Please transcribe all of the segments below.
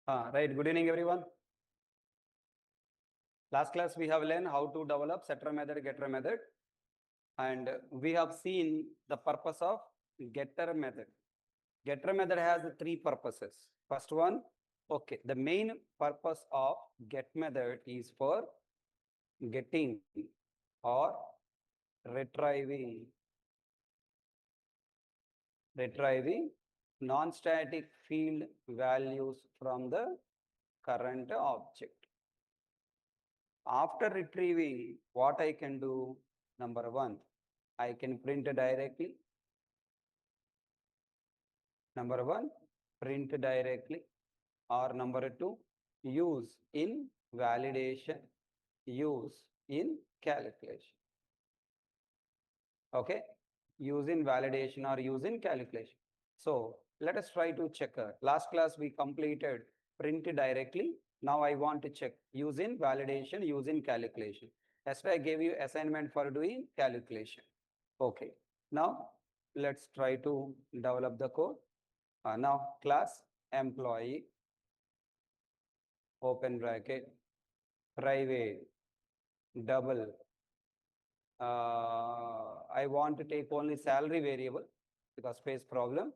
Right. Good evening, everyone. Last class we have learned how to develop setter method, getter method, and we have seen the purpose of getter method. Getter method has three purposes. First one, okay, the main purpose of get method is for getting or retrieving non-static field values from the current object. After retrieving, what I can do? Number one, I can print directly. Number one, print directly. Or number two, use in validation, use in calculation. Okay, use in validation or use in calculation. So let us try to check. Last class we completed print directly. Now I want to check use in validation, use in calculation. Yesterday I gave you assignment for doing calculation. Okay, now let's try to develop the code. Now class employee, open bracket, private, double. I want to take only salary variable because space problem.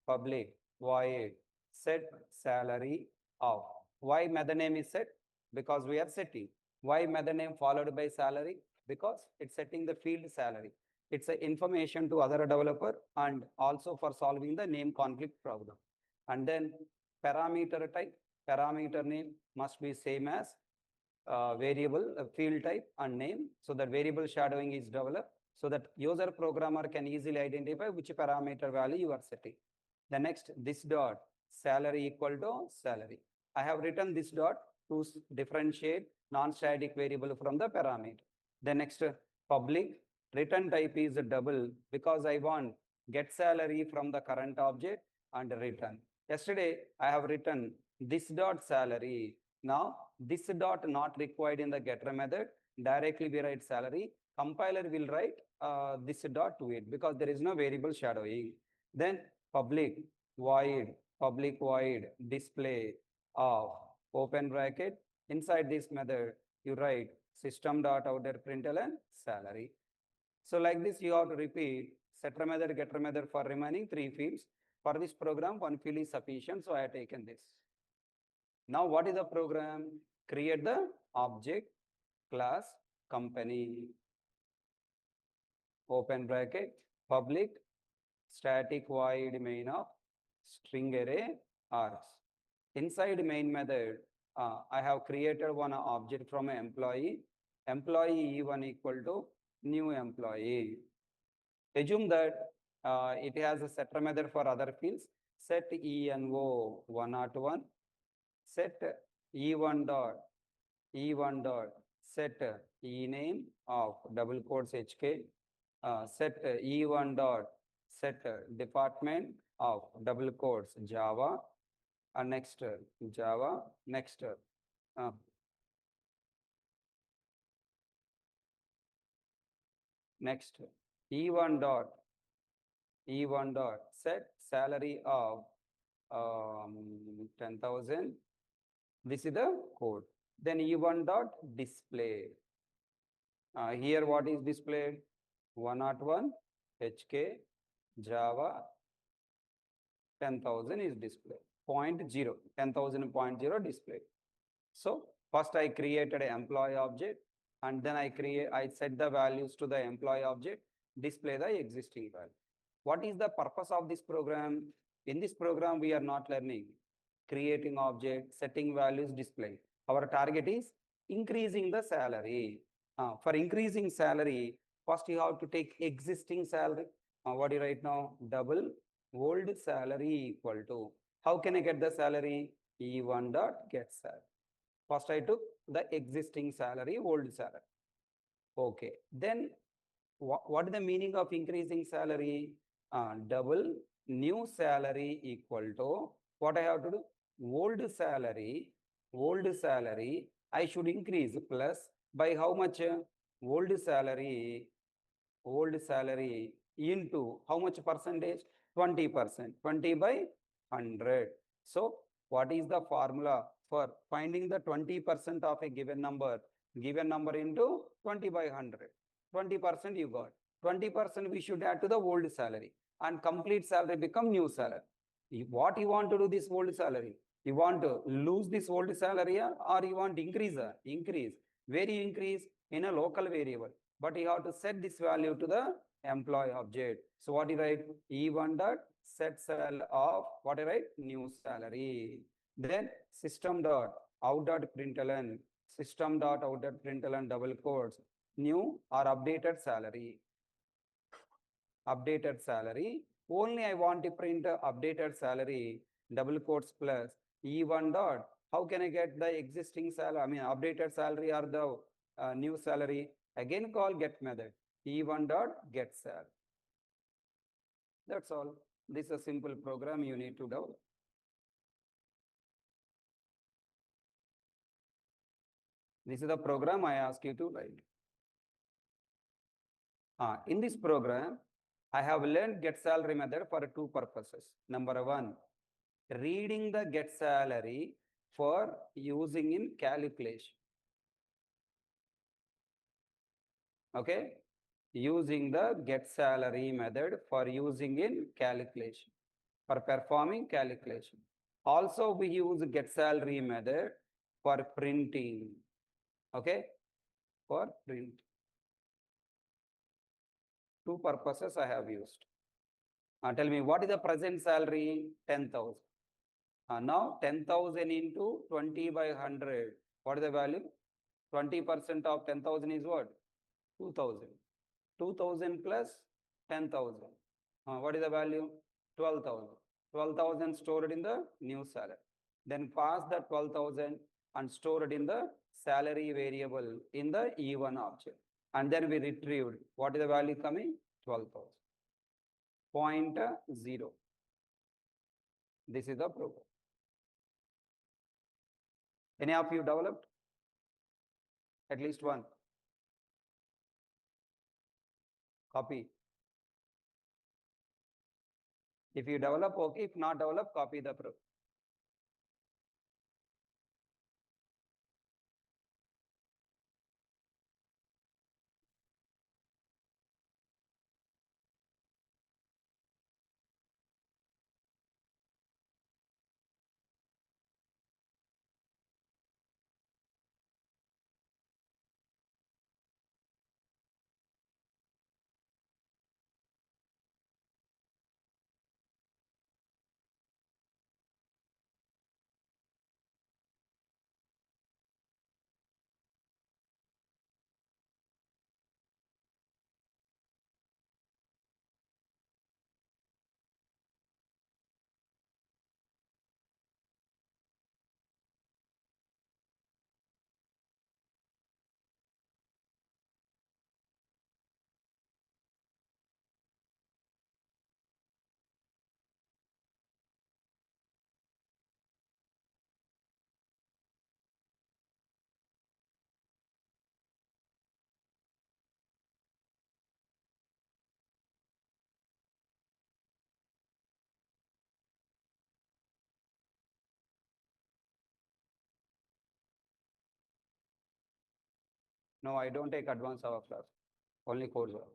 Public void set salary of. Why method name is set? Because we are setting. Why method name followed by salary? Because it's setting the field salary. It's an information to other developer and also for solving the name conflict problem. And then parameter type, parameter name must be same as variable, field type and name. So that variable shadowing is developed so that user programmer can easily identify which parameter value you are setting. The next, this dot salary equal to salary. I have written this dot to differentiate non-static variable from the parameter. The next, public return type is a double because I want get salary from the current object and return. Yesterday, I have written this dot salary. Now, this dot not required in the getter method. Directly we write salary. Compiler will write this dot to it because there is no variable shadowing. Then public void display of open bracket. Inside this method, you write system.out.println salary. So like this, you have to repeat setter method, getter method for remaining three fields. For this program, one field is sufficient, so I have taken this. Now, what is the program? Create the object, class, company, open bracket, public, static void main of string array args. Inside main method, I have created one object from an employee E1 equal to new employee. Assume that it has a setter method for other fields. Set ENO 101, set E1 dot set ename of double quotes HK, set E1 dot set department of double quotes Java, and next Java, next next E1 dot set salary of 10,000. This is the code. Then E1 dot display. Here what is displayed? 101 HK Java 10,000 is displayed. 0.0 10,000.0 display. So first I created an employee object and then I set the values to the employee object, display the existing value. What is the purpose of this program? In this program, we are not learning creating object, setting values, display. Our target is increasing the salary. For increasing salary, first you have to take existing salary. What do you write now? Double old salary equal to. How can I get the salary? E1 dot get salary. First I took the existing salary, old salary. Okay. Then what is the meaning of increasing salary? Double new salary equal to what I have to do? Old salary, I should increase plus by how much? Old salary into how much percentage? 20%, 20 by 100. So What is the formula for finding the 20% of a given number? Given number into 20 by 100. 20% you got. 20% we should add to the old salary and complete salary become new salary. What you want to do this old salary? You want to lose this old salary or you want to increase? Increase. Where you increase? In a local variable. But you have to set this value to the employee object. So what you write? E1 dot set sal of what I write? New salary. Then system dot out dot println, system dot out dot println double quotes, new or updated salary. Updated salary. Only I want to print updated salary, double quotes plus E1 dot. How can I get the existing salary? I mean, updated salary or the new salary? Again, call get method. E1 dot get sal. That's all. This is a simple program you need to develop. This is the program I ask you to write. In this program, I have learned get salary method for two purposes. Number one, reading the get salary for using in calculation. Okay, using the get salary method for using in calculation, for performing calculation. Also, we use get salary method for printing. Okay, for print. Two purposes I have used. Tell me, what is the present salary? 10,000. Now 10,000 into 20 by 100. What is the value? 20% of 10,000 is what? 2,000. 2,000 plus 10,000. What is the value? 12,000. 12,000 stored in the new salary. Then pass the 12,000 and store it in the salary variable in the E1 object. And then we retrieved. What is the value coming? 12,000. 0.0. This is the program. Any of you developed? At least one. Copy. If you develop, okay. If not develop, copy the program. No, I don't take advance hour class. Only course hour.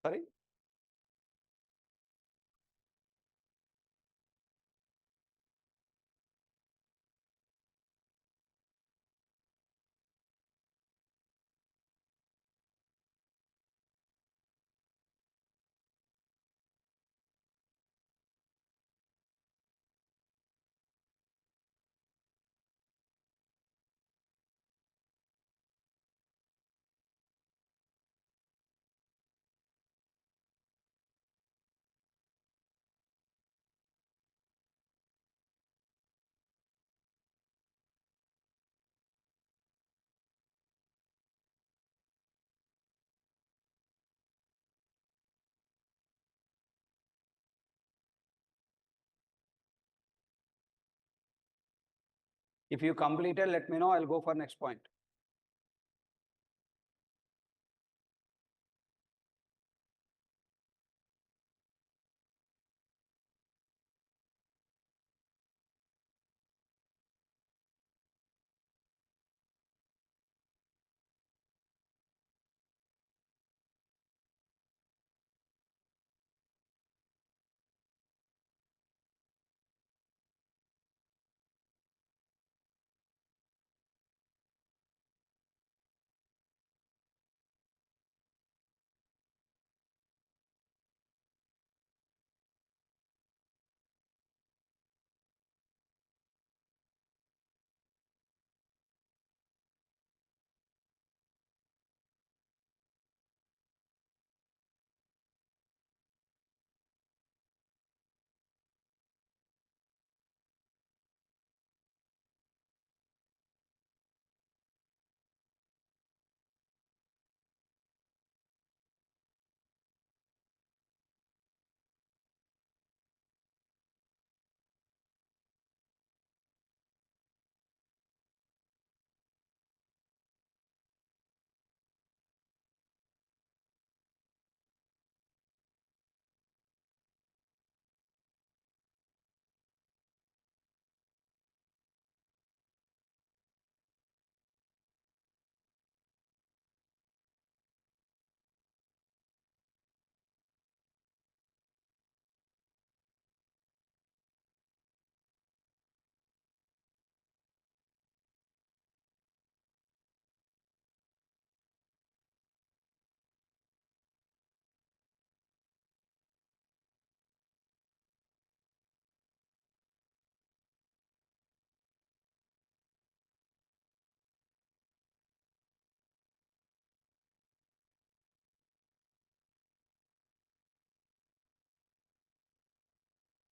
Sorry? If you completed, let me know. I'll go for next point.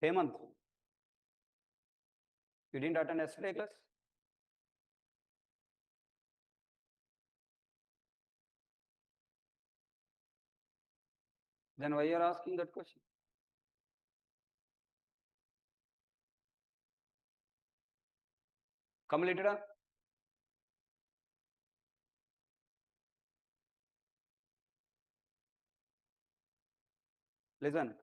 Hemant, you didn't attend yesterday class? Then why you are asking that question? Completed? Listen.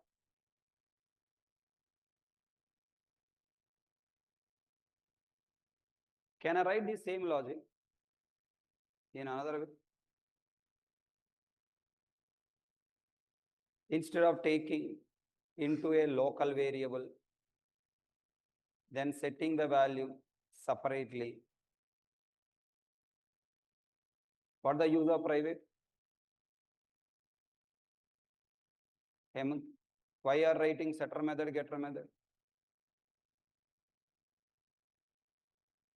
Can I write the same logic in another way? Instead of taking into a local variable, then setting the value separately. What the use of private? Hemant, why you are writing setter method, getter method?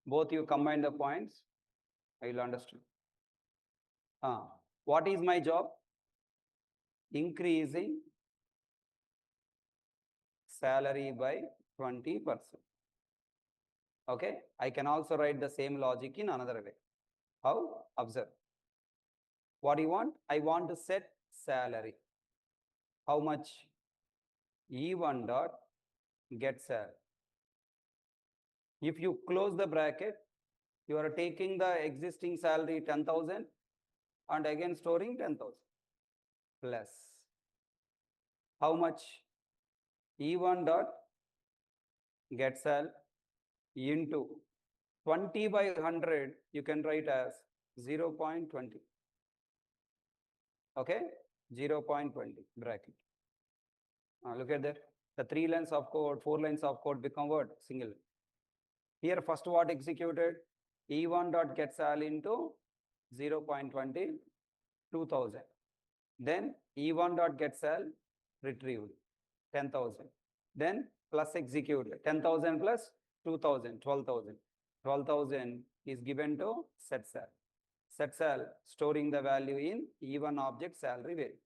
Both you combine the points, I will understand. What is my job? Increasing salary by 20%. Okay, I can also write the same logic in another way. How? Observe. What do you want? I want to set salary. How much? E1 dot get salary. If you close the bracket, you are taking the existing salary 10,000 and again storing 10,000 plus how much? E1 dot get sal into 20 by 100, you can write as 0.20. Okay, 0.20 bracket. Look at that. The 3 lines of code, 4 lines of code become what? Single. Here, first what executed? E1 dot get sal into 0.20, 2000. Then E1 dot get sal retrieved 10,000. Then plus executed 10,000 plus 2,000, 12,000. 12,000 is given to set sal. Set sal storing the value in E1 object salary variable.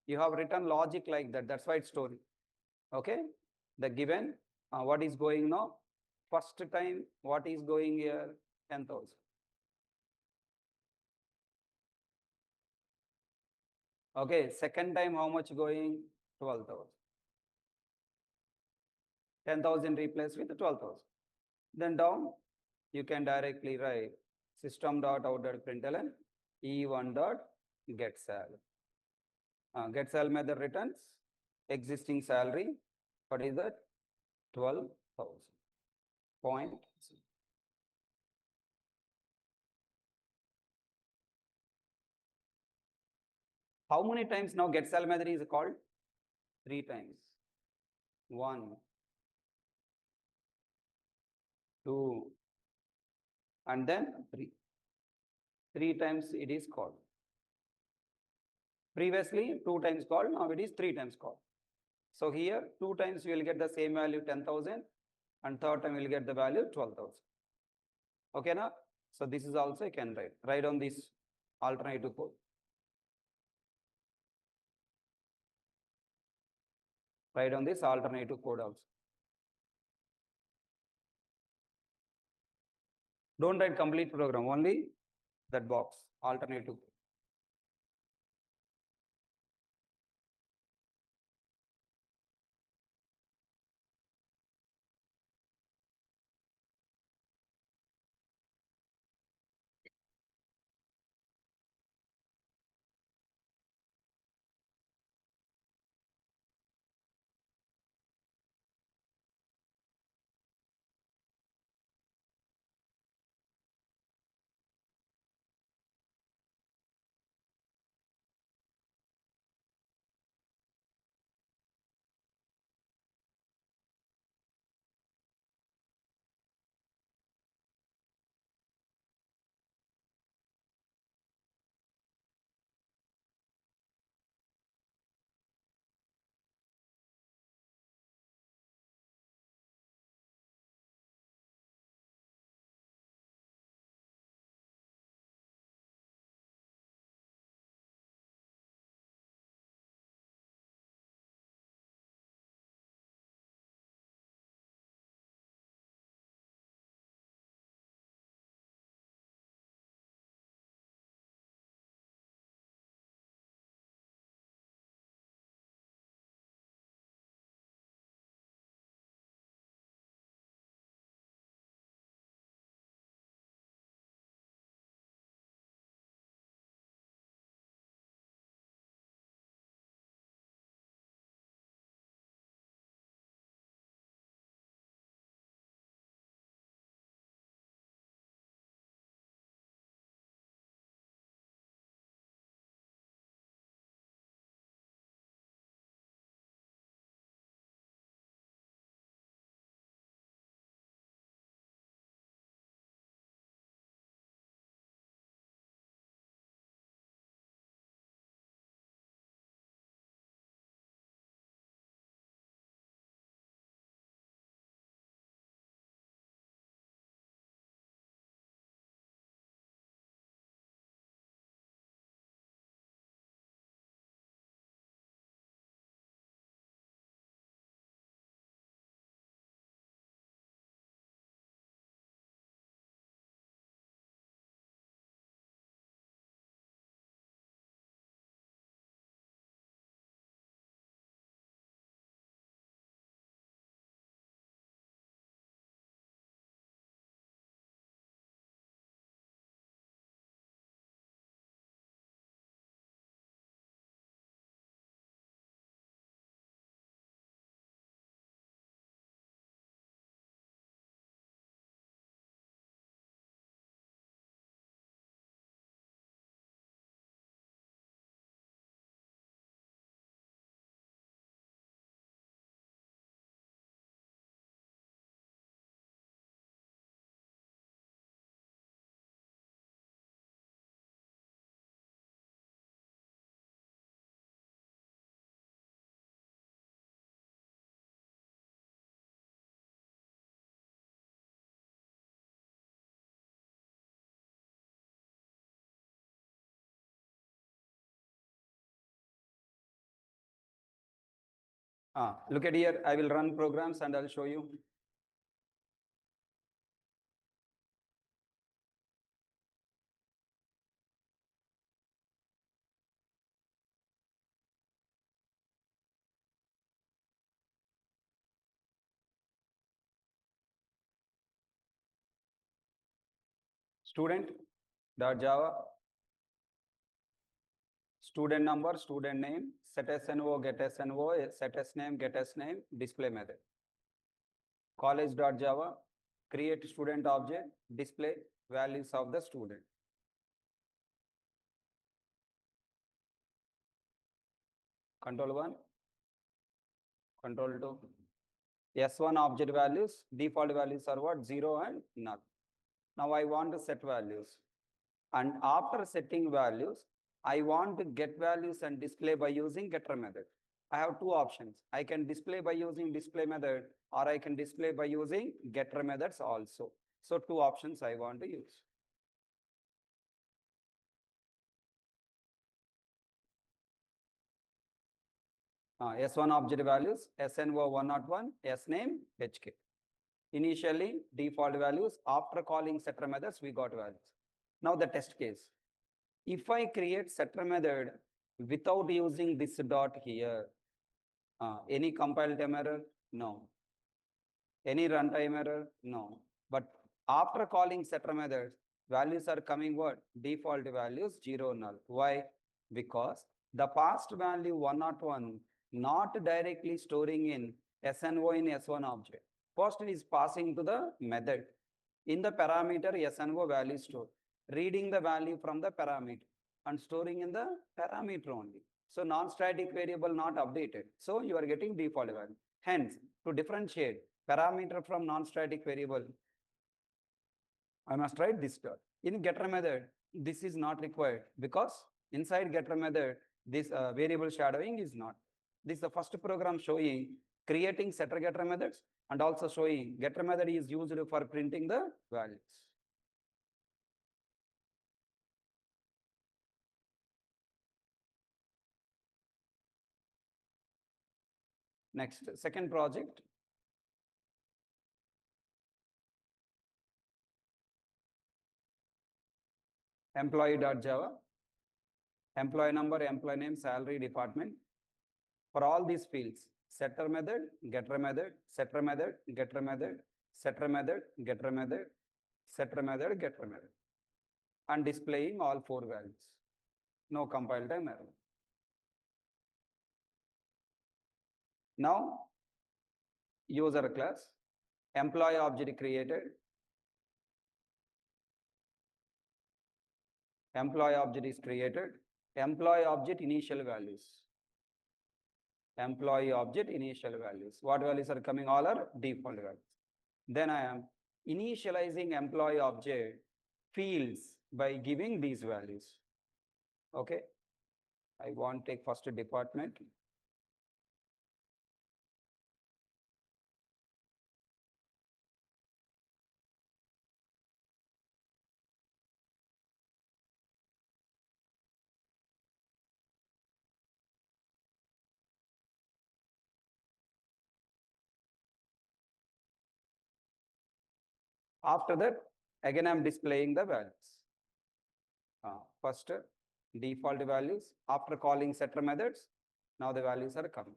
You have written logic like that. That's why it's storing. Okay. The given what is going now? First time what is going here? 10,000. Okay. Second time how much going? 12,000. 10,000 replaced with 12,000. Then down, you can directly write system.out.println E1 dot get sal. Get sal method returns existing salary. What is that? 12,000. Point. How many times now get sal method is called? 3 times. 1, 2, and then 3. 3 times it is called. Previously 2 times called, now it is 3 times called. So here 2 times you will get the same value 10,000 and third time you will get the value 12,000. Okay now? So this is also you can write on this alternative code. Write on this alternative code also. Don't write complete program, only that box, alternative. Look at here, I will run programs and I'll show you. student.java, student number, student name, set SNO, get SNO, set SName, get SName, display method. College.java, create student object, display values of the student. Control 1, control 2. S1 object values, default values are what? 0 and null. Now I want to set values. And after setting values, I want to get values and display by using getter method. I have two options. I can display by using display method, or I can display by using getter methods also. So two options I want to use. S1 object values, SNO101, SName, HK. Initially, default values. After calling setter methods, we got values. Now the test case. If I create setter method without using this dot here, any compile time error? No. Any runtime error? No. But after calling setter methods, values are coming what? Default values 0 null. Why? Because the past value 101 not directly storing in SNO in S1 object. First it is passing to the method. In the parameter SNO value stored. Reading the value from the parameter and storing in the parameter only. So non-static variable not updated. So you are getting default value. Hence, to differentiate parameter from non-static variable, I must write this dot. In getter method, this is not required because inside getter method, this variable shadowing is not. This is the first program showing creating setter getter methods and also showing getter method is used for printing the values. Next, second project. Employee.java, employee number, employee name, salary, department. For all these fields, setter method, getter method, setter method, getter method, setter method, getter method, setter method, getter method, and displaying all four values. No compile time error. Now, user class, employee object created, employee object is created, employee object initial values. Employee object initial values. What values are coming? All are default values. Then I am initializing employee object fields by giving these values. Okay. I want to take first department. After that, again, I'm displaying the values. First, default values. After calling setter methods, now the values are coming.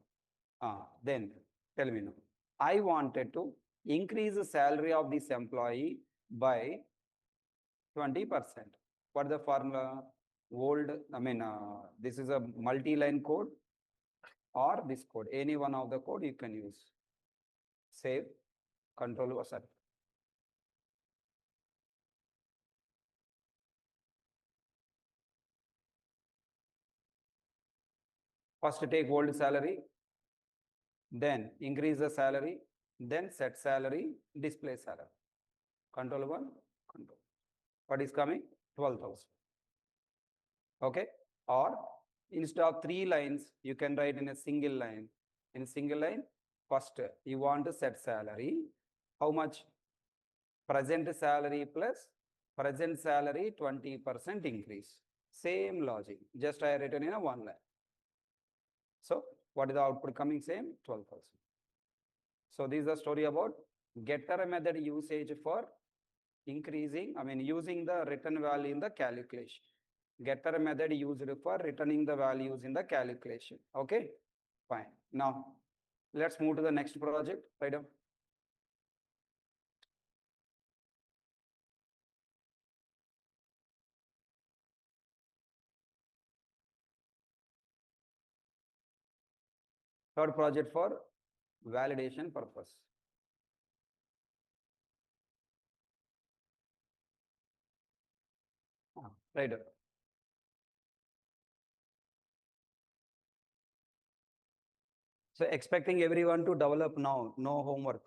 Then, tell me now. I wanted to increase the salary of this employee by 20%. What is the formula? This is a multi-line code or this code. Any one of the code you can use. Save, control or set. First take old salary, then increase the salary, then set salary, display salary. Control 1, control. What is coming? 12,000. Okay. Or instead of 3 lines, you can write in a single line. In a single line, first you want to set salary. How much? Present salary plus present salary 20% increase. Same logic. Just I written in a one line. So what is the output coming? Same 12,000. So this is the story about getter method usage for increasing, using the return value in the calculation. Getter method used for returning the values in the calculation. Okay, fine. Now let's move to the next project. Right up. Third project for validation purpose. Right. So expecting everyone to develop now, no homework.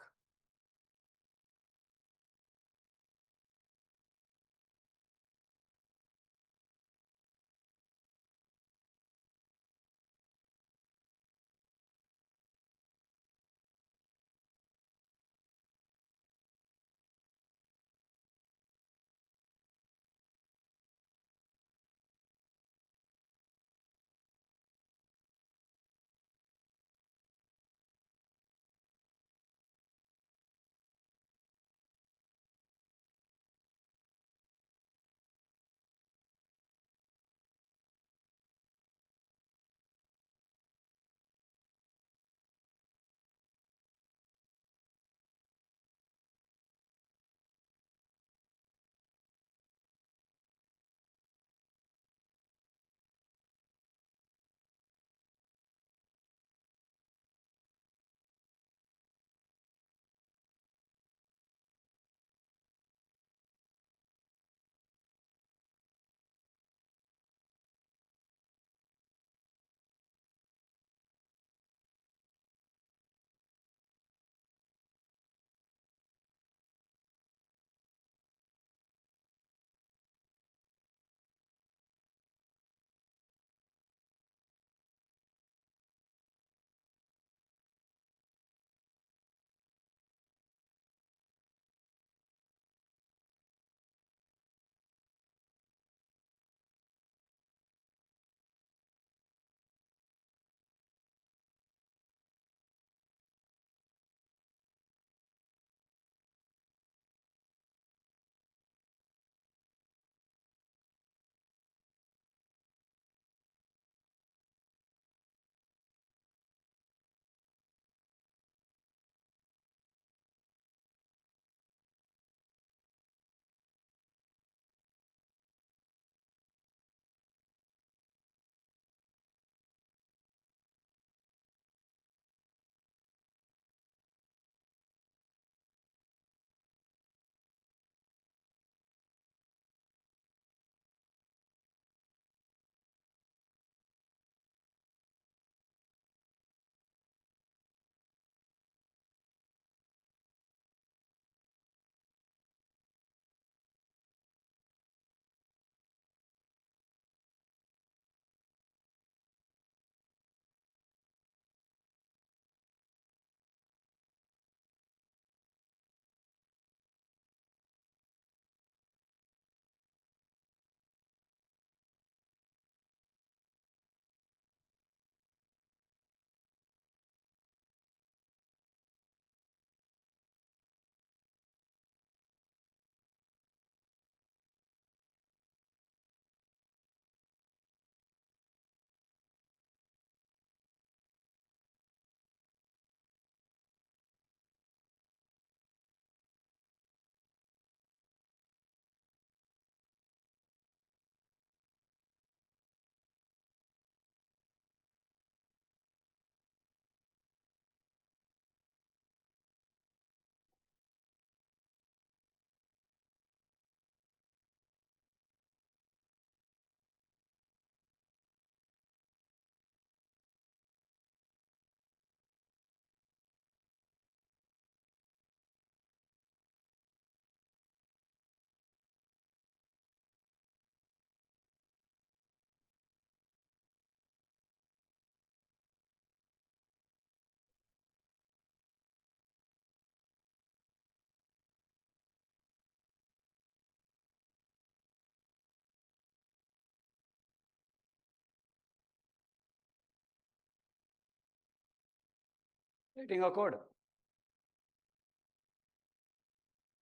Writing a code.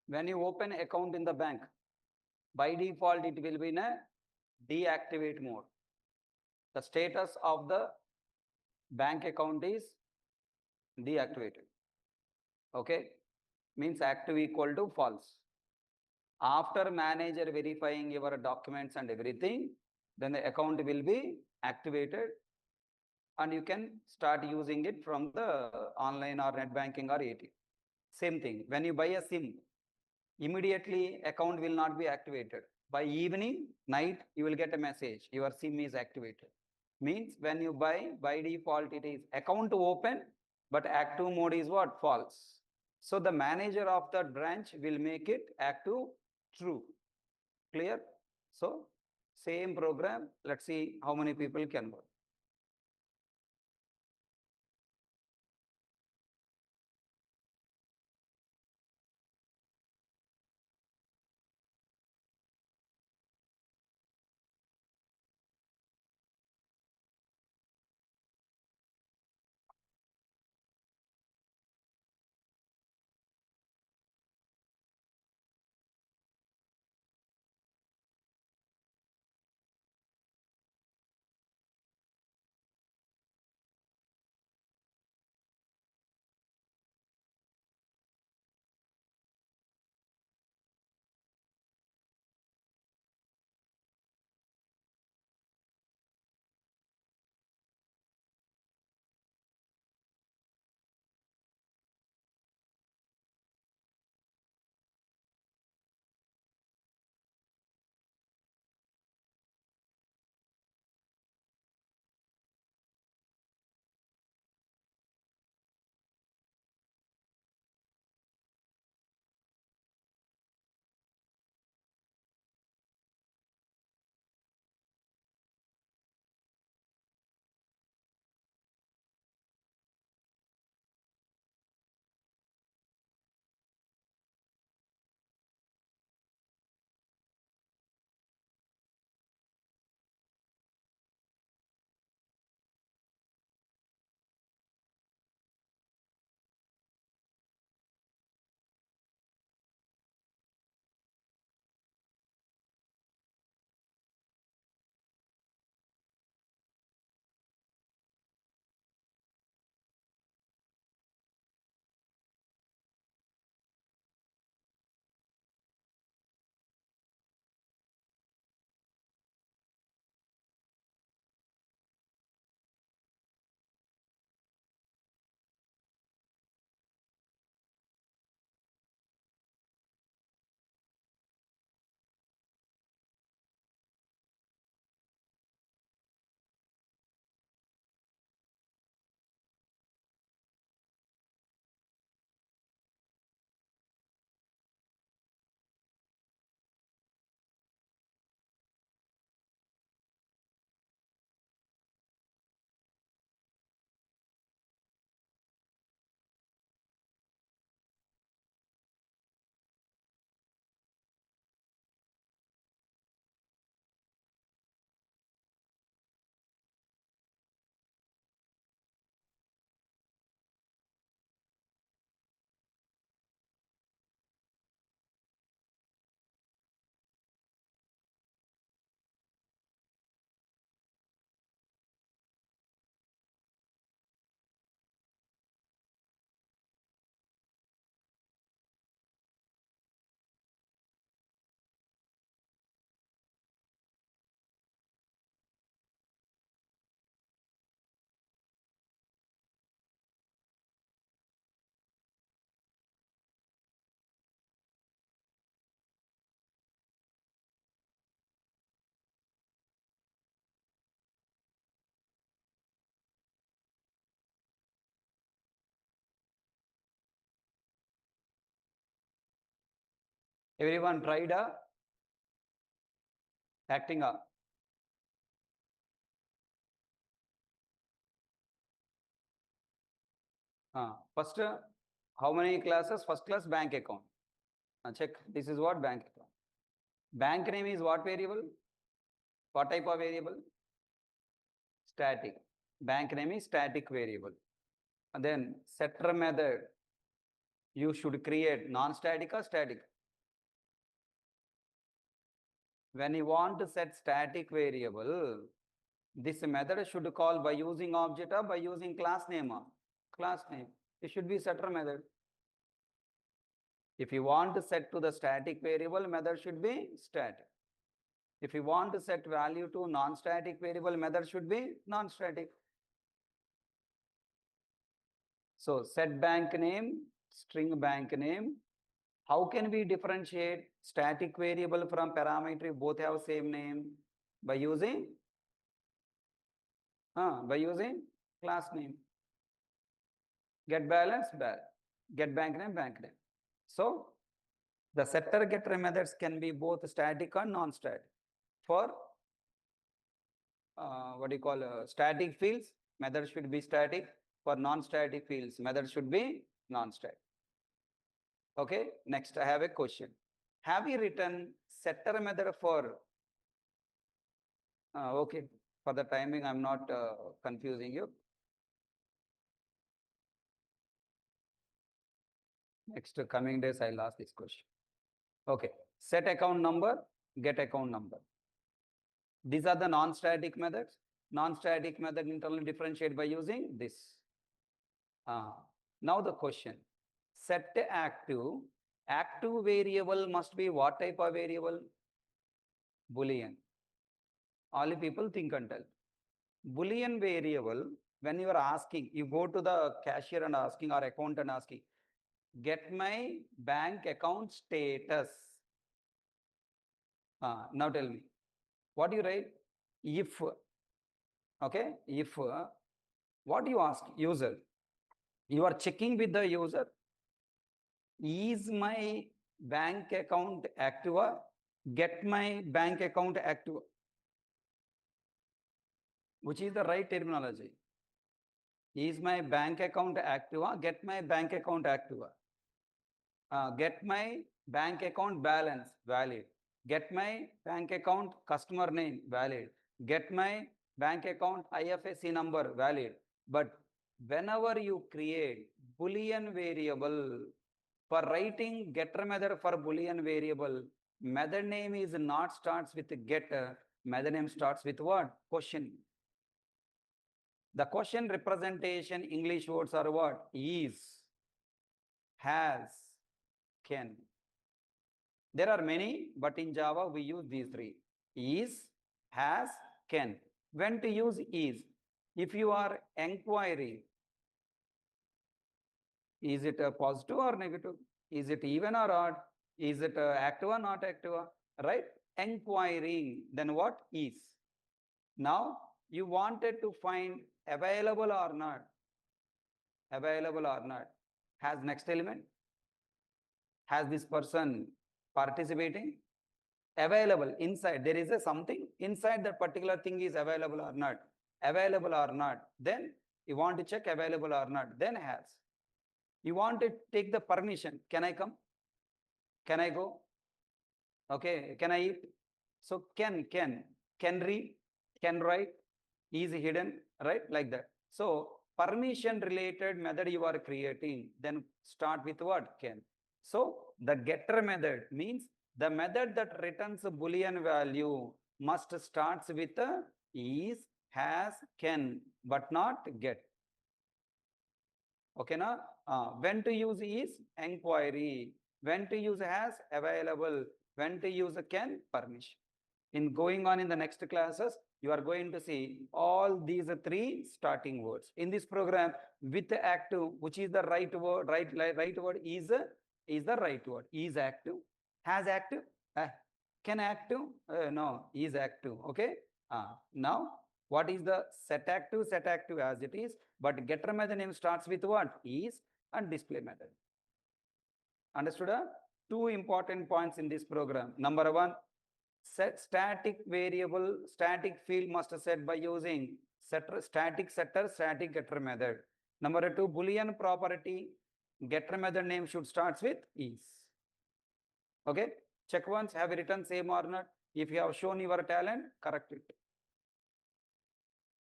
When you open account in the bank, by default, it will be in a deactivate mode. The status of the bank account is deactivated. Okay, means active equal to false. After manager verifying your documents and everything, then the account will be activated and you can start using it from the online or net banking or ATM. Same thing, when you buy a SIM, immediately account will not be activated. By evening, night, you will get a message, your SIM is activated. Means when you buy, by default, it is account to open, but active mode is what? False. So the manager of that branch will make it active true. Clear? So same program, let's see how many people can work. Everyone tried acting up. First, how many classes? First class bank account. Check. This is what bank account. Bank name is what variable? What type of variable? Static. Bank name is static variable. And then setter method, you should create non-static or static. When you want to set static variable, this method should call by using object or by using class name. Class name. It should be setter method. If you want to set to the static variable, method should be static. If you want to set value to non-static variable, method should be non-static. So set bank name, string bank name. How can we differentiate static variable from parameter if both have same name? By using class name. Get balance, get bank name, bank name. So the setter getter methods can be both static and non-static. For what do you call static fields, method should be static. For non-static fields, method should be non-static. Okay, next I have a question. Have you written setter method for, okay, for the timing I'm not confusing you. Next coming days I'll ask this question. Okay, set account number, get account number. These are the non-static methods. Non-static method internally differentiate by using this. Now the question, set active variable must be what type of variable? Boolean. All people think and tell. Boolean variable, when you are asking, you go to the cashier and asking or accountant asking, get my bank account status. Now tell me, what do you write? If, okay, if, what do you ask user? You are checking with the user, is my bank account active? Get my bank account active. Which is the right terminology? Is my bank account active? Get my bank account active. Get my bank account balance, valid. Get my bank account customer name, valid. Get my bank account IFSC number, valid. But whenever you create Boolean variable, for writing getter method for Boolean variable, method name is not starts with getter, method name starts with what? Question. The question representation English words are what? Is, has, can. There are many, but in Java we use these three. Is, has, can. When to use is? If you are inquiring, is it a positive or negative? Is it even or odd? Is it active or not active? Right? Inquiring, then what is? Now you wanted to find available or not. Available or not. Has next element? Has this person participating? Available inside, there is a something inside that particular thing is available or not. Available or not. Then you want to check available or not. Then has. You want to take the permission. Can I come? Can I go? Okay. Can I eat? So can read, can write, is hidden, right? Like that. So permission related method you are creating, then start with what? Can. So the getter method means the method that returns a Boolean value must starts with a is, has, can, but not get. Okay, now when to use is? Inquiry. When to use has? Available. When to use can? Permission. In going on in the next classes, you are going to see all these three starting words. In this program, with active, which is the right word, right word is the right word. Is active, has active, can active, no, is active. Okay. Now, what is the set active? Set active as it is, but getter method name starts with what? Is and display method. Understood? Two important points in this program. Number one, set static variable, static field must set by using setter, static setter, static getter method. Number two, Boolean property, getter method name should starts with is. Okay, check once, have you written same or not? If you have shown your talent, correct it.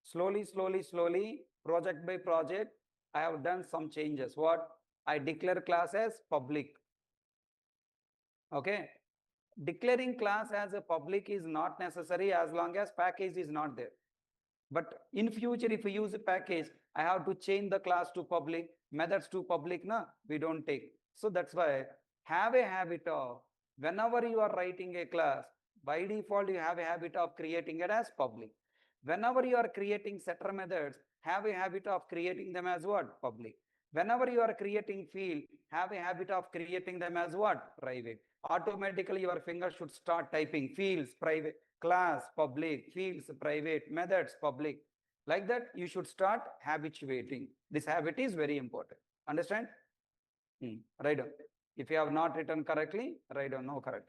Slowly, project by project, I have done some changes. What? I declare class as public. Okay. Declaring class as a public is not necessary as long as package is not there. But in future, if we use a package, I have to change the class to public, methods to public, na, we don't take. So that's why have a habit of, whenever you are writing a class, by default, you have a habit of creating it as public. Whenever you are creating setter methods, have a habit of creating them as what? Public. Whenever you are creating field, have a habit of creating them as what? Private. Automatically your finger should start typing fields, private, class, public, fields, private, methods, public. Like that, you should start habituating. This habit is very important. Understand? Write down. If you have not written correctly, write down no correct.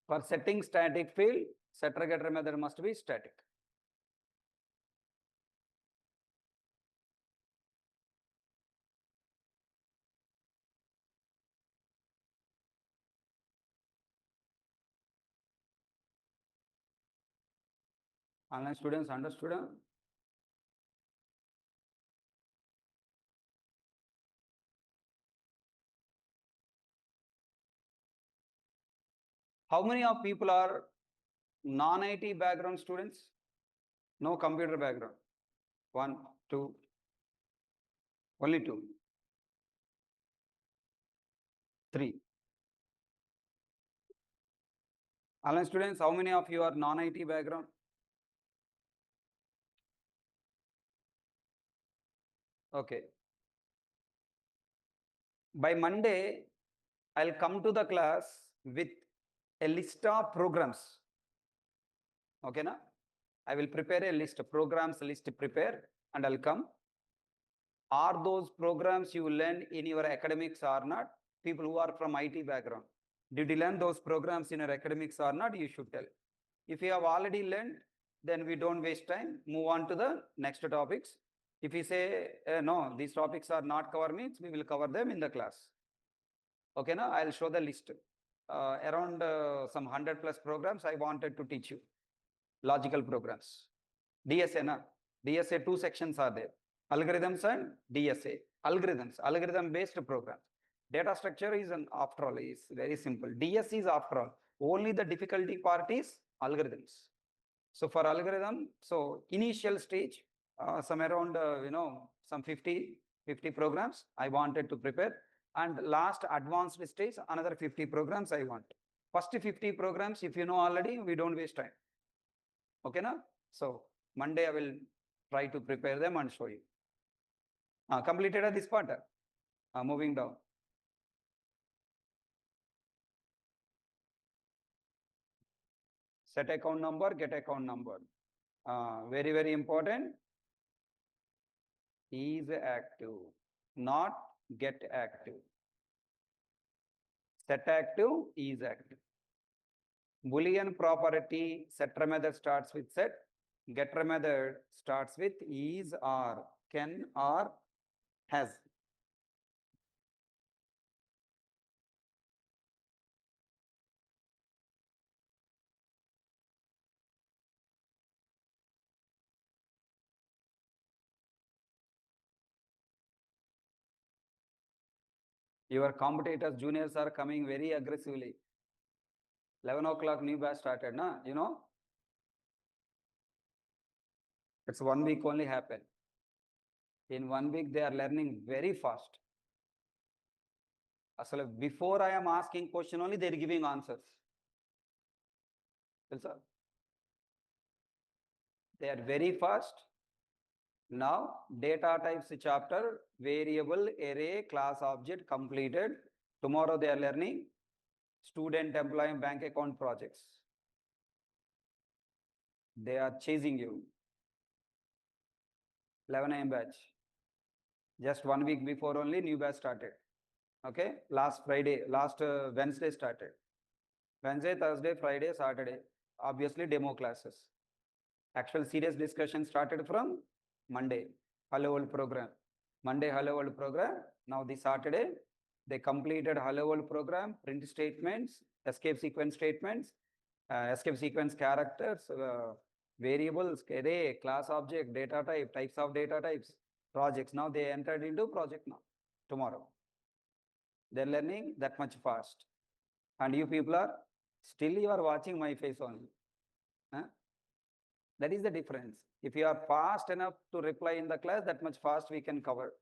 For setting static field, setter getter method must be static. Online students understood? How many of people are non-IT background students? No computer background. 1, 2, only 2, 3. Online students, how many of you are non-IT background? Okay. By Monday, I'll come to the class with a list of programs. Okay, na? I will prepare a list of programs, list prepare, and I'll come. Are those programs you learn in your academics or not? People who are from IT background. Did you learn those programs in your academics or not? You should tell. If you have already learned, then we don't waste time. Move on to the next topics. If you say, no, these topics are not covered means, we will cover them in the class. Okay, now I'll show the list. Around some 100+ programs I wanted to teach you. Logical programs. DSA, na? DSA 2 sections are there. Algorithms and DSA. Algorithms, algorithm based programs. Data structure is after all, is very simple. DS is after all. Only the difficulty part is algorithms. So for algorithm, so initial stage, some around, some 50 programs I wanted to prepare. And last advanced stage, another 50 programs I want. First 50 programs, if you know already, we don't waste time. Okay, na? So Monday I will try to prepare them and show you. Completed this part. Moving down. Set account number, get account number. Very, very important. Is active, not get active. Set active, is active. Boolean property, setter method starts with set. Getter method starts with is or, can or, has. Your competitors, juniors are coming very aggressively. 11 o'clock new batch started, na? You know? It's 1 week only happen. In 1 week, they are learning very fast. Asal before I am asking question only, they are giving answers. They are very fast. Now, data types chapter, variable, array, class object completed. Tomorrow they are learning student, employee, bank account projects. They are chasing you. 11 AM batch. Just 1 week before only new batch started. Okay, last Friday, last Wednesday started. Wednesday, Thursday, Friday, Saturday. Obviously demo classes. Actual serious discussion started from Monday. Hello World program. Monday Hello World program. Now this Saturday, they completed Hello World program, print statements, escape sequence statements, escape sequence characters, variables, array, class object, data type, types of data types, projects. Now they entered into project now, tomorrow. They're learning that much fast. And you people are, still you are watching my face only. Huh? That is the difference. If you are fast enough to reply in the class, that much fast we can cover.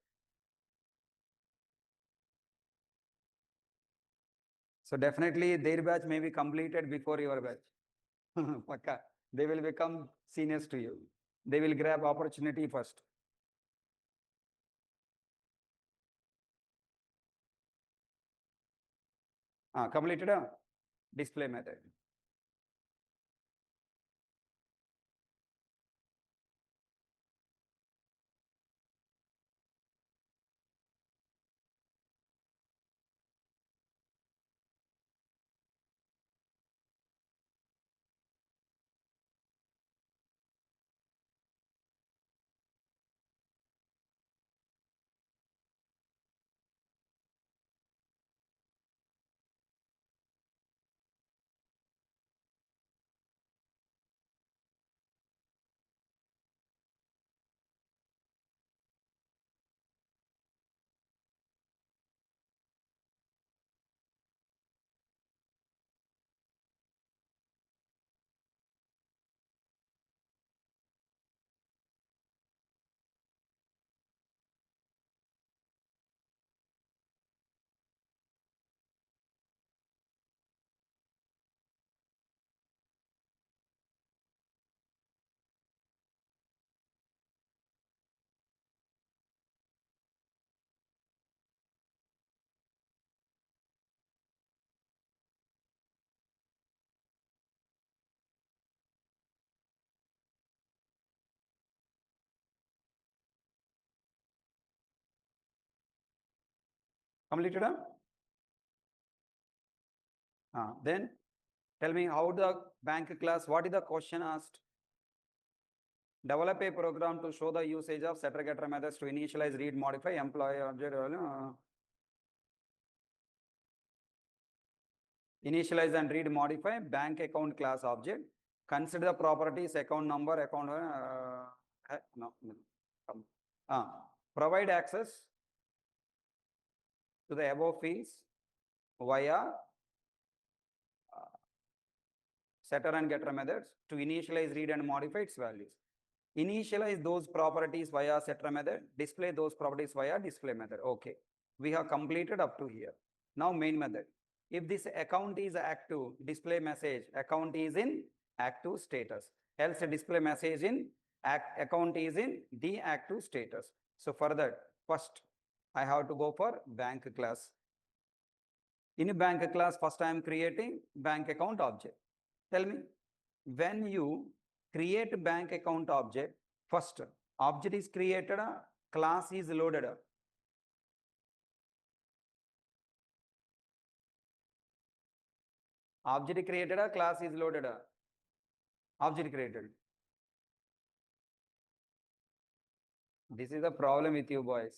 So definitely their batch may be completed before your batch. Pakka. They will become seniors to you. They will grab opportunity first. Completed a display method. Completed a? Then tell me how the bank class, what is the question asked? Develop a program to show the usage of setter getter methods to initialize, read, modify, employee object. Initialize and read, modify bank account class object. Consider the properties account number, account. No. Provide access to the above fields via setter and getter methods to initialize, read, and modify its values. Initialize those properties via setter method, display those properties via display method. Okay, we have completed up to here. Now main method. If this account is active, display message, account is in active status. Else display message in account is in deactive status. So for that, first I have to go for bank class. In bank class, first I am creating bank account object. Tell me, when you create bank account object, first object is created, class is loaded. Object created, class is loaded. Object created. This is the problem with you boys.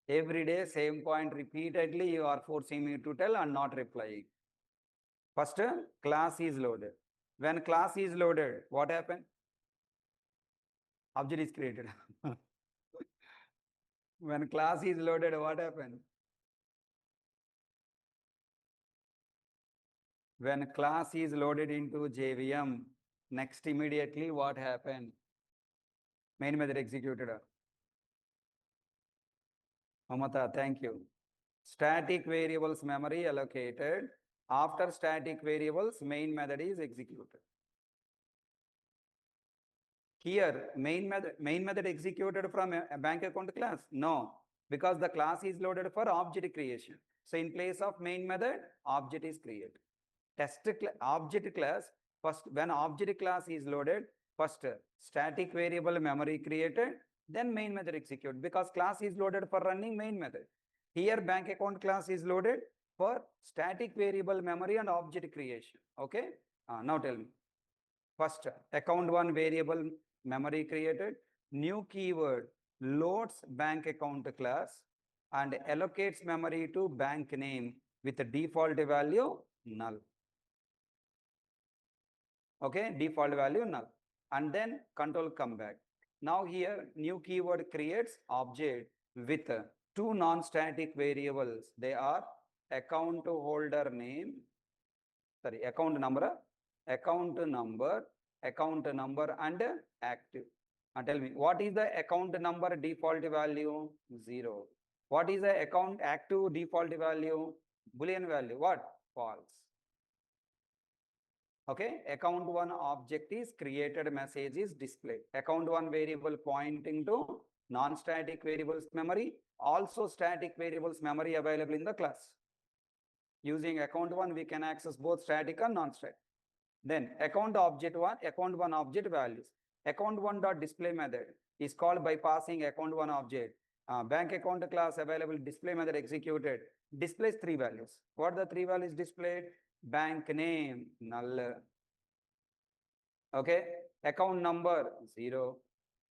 Every day, same point repeatedly, you are forcing me to tell and not replying. First, class is loaded. When class is loaded, what happened? Object is created. When class is loaded, what happened? When class is loaded into JVM, next immediately what happened? Main method executed. Mamata, thank you. Static variables memory allocated. After static variables, main method is executed. Here, main method executed from a bank account class? No, because the class is loaded for object creation. So in place of main method, object is created. Object class, first when object class is loaded, first static variable memory created, then main method execute, because class is loaded for running main method. Here bank account class is loaded for static variable memory and object creation. Okay, now tell me. First, account one variable memory created, new keyword loads bank account class and allocates memory to bank name with a default value null. Okay, default value null, and then control come back. Now here new keyword creates object with two non-static variables. They are account holder name, sorry, account number and active. And tell me, what is the account number default value? 0. What is the account active default value? Boolean value. What? false. Okay, account one object is created, message is displayed. Account one variable pointing to non-static variables memory, also static variables memory available in the class. Using account one, we can access both static and non-static. Then account one object values. Account one dot display method is called by passing account one object. Bank account class available display method executed displays three values. What are the three values displayed? Bank name null. Okay, account number 0.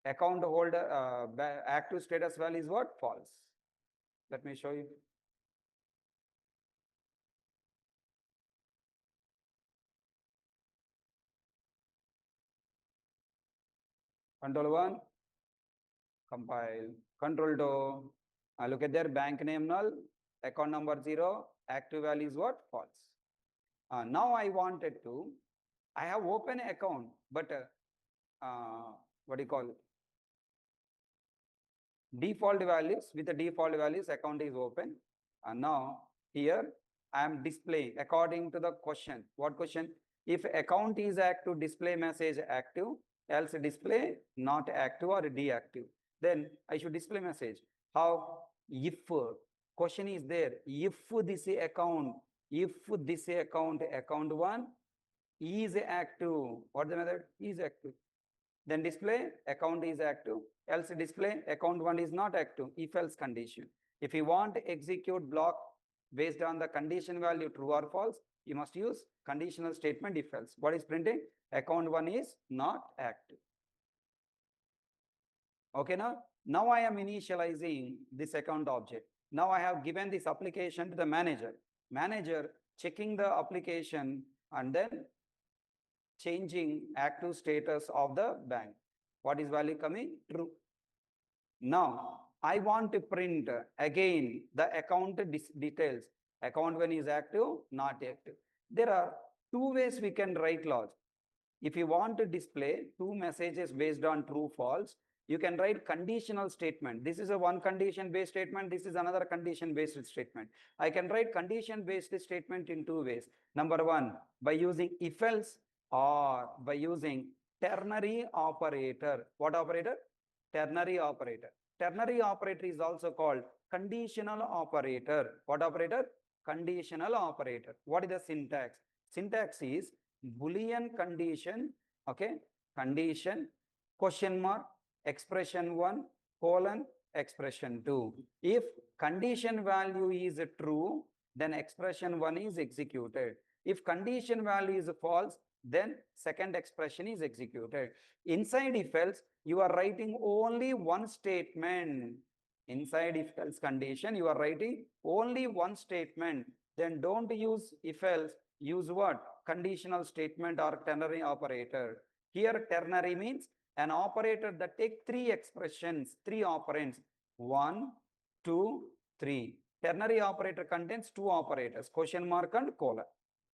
Account holder active status value is what? False. Let me show you. Control 1, compile. Control 2, look at their bank name null, account number 0, active value is what? False. Now I wanted to, I have open account, but what do you call it? Default values, with the default values, account is open. And now here I am displaying according to the question. What question? If account is active, display message active, else display not active or deactive. Then I should display message. How? If question is there, if this account, account one is active, what the method? Is active. Then display account is active, else display account one is not active, if else condition. If you want to execute block based on the condition value true or false, you must use conditional statement if else. What is printing? Account one is not active. Okay, now I am initializing this account object. Now I have given this application to the manager. Manager checking the application and then changing active status of the bank. What is value coming? True. Now I want to print again the account details. Account one is active, not active. There are two ways we can write logic. If you want to display two messages based on true, false, you can write conditional statement. This is a one condition based statement. This is another condition based statement. I can write condition based statement in two ways. Number one, by using if else, or by using ternary operator. What operator? Ternary operator. Ternary operator is also called conditional operator. What operator? Conditional operator. What is the syntax? Syntax is Boolean condition, okay, condition, question mark, expression 1, colon, expression 2. If condition value is true, then expression 1 is executed. If condition value is false, then second expression is executed. Inside if else, you are writing only one statement. Inside if else condition, you are writing only one statement. Then don't use if else, use what? Conditional statement or ternary operator. Here ternary means an operator that take three expressions, three operands, 1, 2, 3. Ternary operator contains two operators, question mark and colon.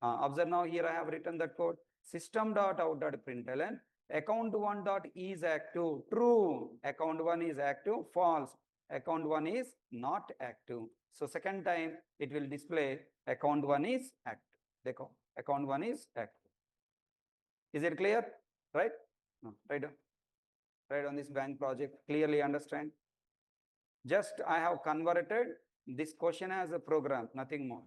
Observe now, here I have written that code. System.out.println account one dot is active, true. Account one is active, false. Account one is not active. So second time it will display account one is active. Account one is active. Is it clear? Right? No, right on this bank project. Clearly understand? Just I have converted this question as a program, nothing more.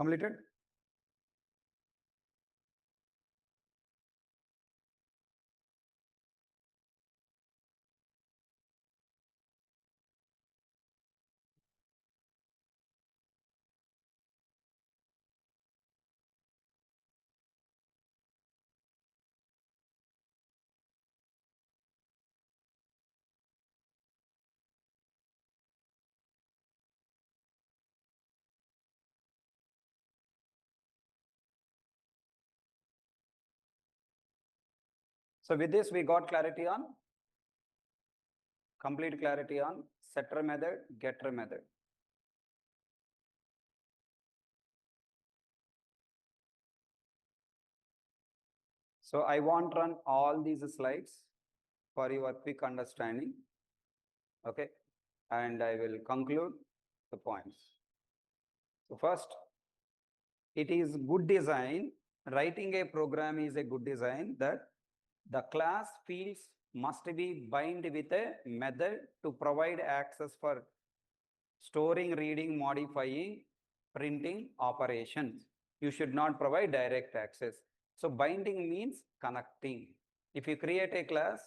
completed? So with this, we got clarity on, complete clarity on setter method, getter method. So I want run all these slides for your quick understanding. Okay. And I will conclude the points. So first, it is good design. Writing a program is a good design that the class fields must be bind with a method to provide access for storing, reading, modifying, printing operations. You should not provide direct access. So binding means connecting. If you create a class,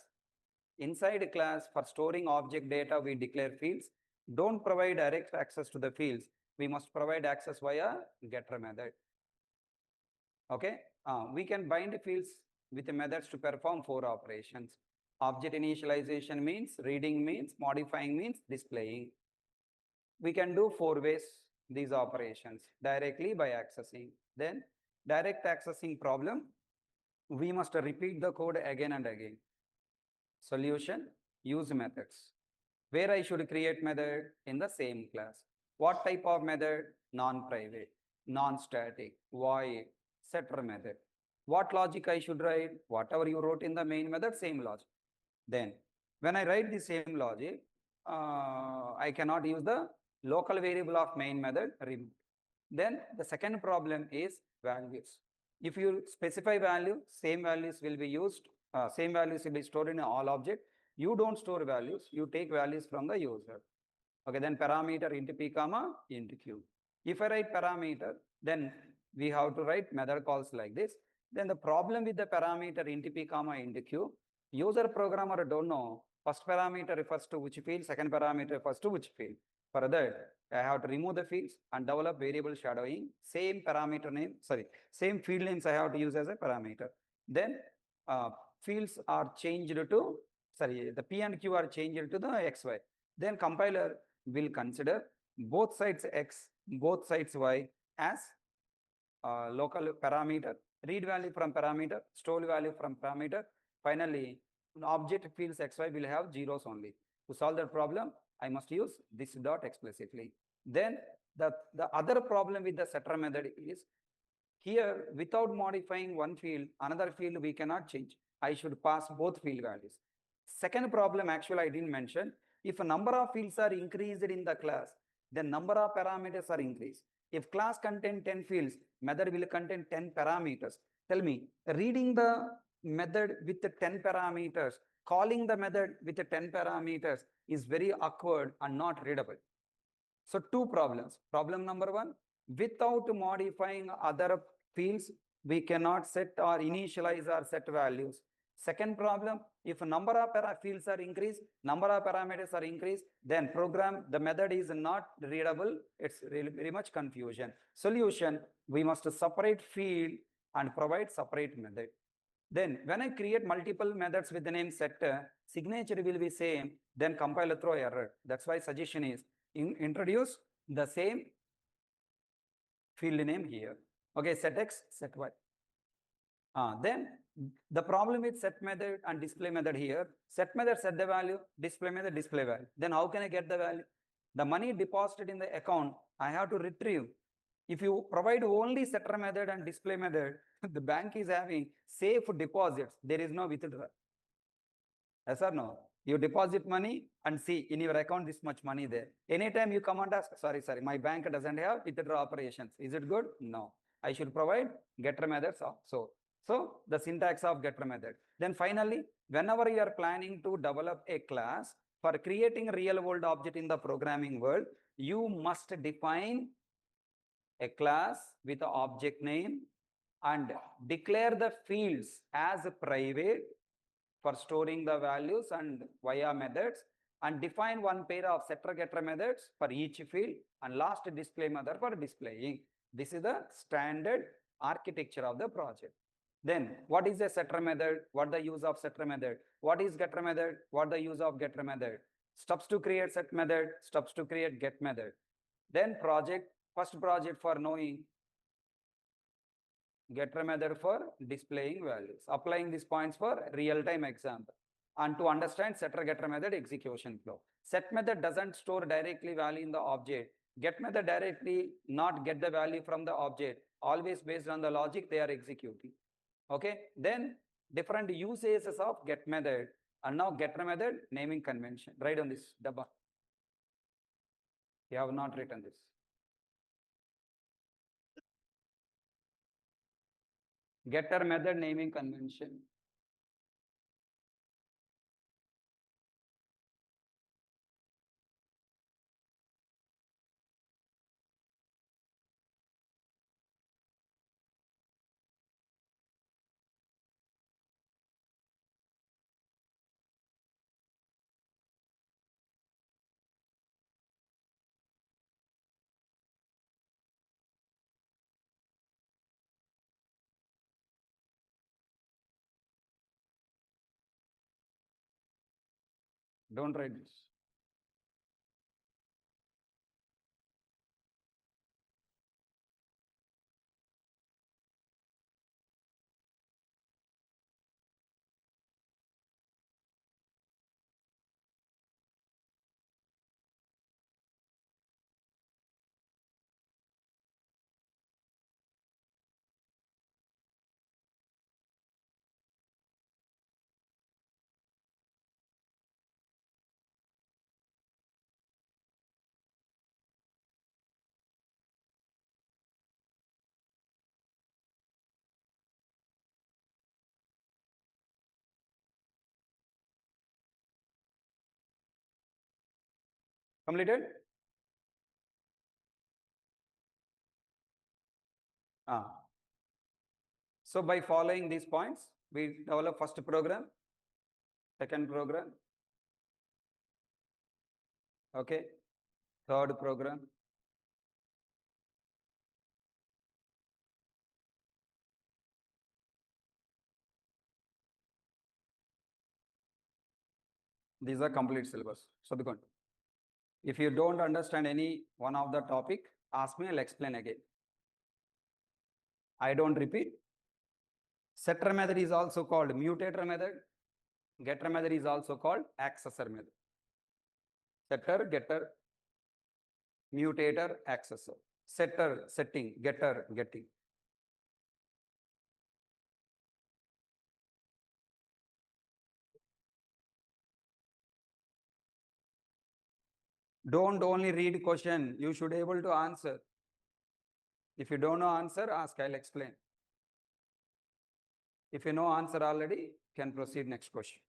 inside a class for storing object data, we declare fields. Don't provide direct access to the fields. We must provide access via getter method. Okay, we can bind fields with the methods to perform 4 operations. Object initialization means reading, means modifying, means displaying. We can do 4 ways these operations directly by accessing. Then direct accessing problem, we must repeat the code again and again. Solution, use methods. Where I should create method? In the same class. What type of method? Non-private, non-static, void, setter method. What logic I should write? Whatever you wrote in the main method, same logic. Then when I write the same logic, I cannot use the local variable of main method remove. Then the second problem is values. If you specify value, same values will be used, same values will be stored in all object. You don't store values, you take values from the user. Okay, then parameter int p comma int q. If I write parameter, then we have to write method calls like this. Then the problem with the parameter int p comma int q, user programmer don't know first parameter refers to which field, second parameter refers to which field. For that, I have to remove the fields and develop variable shadowing. Same parameter name, same field names I have to use as a parameter. Then fields are changed to, the p and q are changed to the xy. Then compiler will consider both sides x, both sides y as local parameter, read value from parameter, store value from parameter. Finally, object fields xy will have zeros only. To solve that problem, I must use this dot explicitly. Then the other problem with the setter method is here without modifying one field, another field we cannot change. I should pass both field values. Second problem actually I didn't mention. If a number of fields are increased in the class, then number of parameters are increased. If class contain 10 fields, method will contain 10 parameters. Tell me, reading the method with the 10 parameters, calling the method with the 10 parameters is very awkward and not readable. So 2 problems. Problem number 1, without modifying other fields, we cannot set or initialize or set values. Second problem, if number of fields are increased, number of parameters are increased, then program, the method is not readable. It's really very much confusion. Solution, we must separate field and provide separate method. Then when I create multiple methods with the name setter, signature will be same, then compiler throw error. That's why suggestion is introduce the same field name here. Okay, set x, set y. Then the problem with set method and display method here, set method set the value, display method display value. Then how can I get the value? The money deposited in the account, I have to retrieve. If you provide only setter method and display method, the bank is having safe deposits. There is no withdrawal. Yes or no? You deposit money and see in your account this much money there. Anytime you come and ask, sorry, my bank doesn't have withdrawal operations. Is it good? No. I should provide getter methods also. So the syntax of getter method. Then finally, whenever you are planning to develop a class for creating real world object in the programming world, you must define a class with an object name and declare the fields as private for storing the values and via methods, and define one pair of setter getter methods for each field and last display method for displaying. This is the standard architecture of the project. Then what is a setter method? What the use of setter method? What is getter method? What the use of getter method? Steps to create set method, steps to create get method. Then first project for knowing getter method for displaying values, applying these points for real-time example, and to understand setter getter method execution flow. Set method doesn't store directly value in the object. Get method directly not get the value from the object, always based on the logic they are executing. Okay, then different usages of get method, and now getter method naming convention. Write on this dabba. You have not written this. Getter method naming convention. Don't write this. Completed? Ah. So by following these points, we develop first program, second program, okay, third program, these are complete syllabus. So if you don't understand any one of the topic, ask me, I'll explain again. I don't repeat. Setter method is also called mutator method. Getter method is also called accessor method. Setter, getter, mutator, accessor. Setter, setting, getter, getting. Don't only read question, you should able to answer. If you don't know answer, ask, I'll explain. If you know answer already, can proceed next question.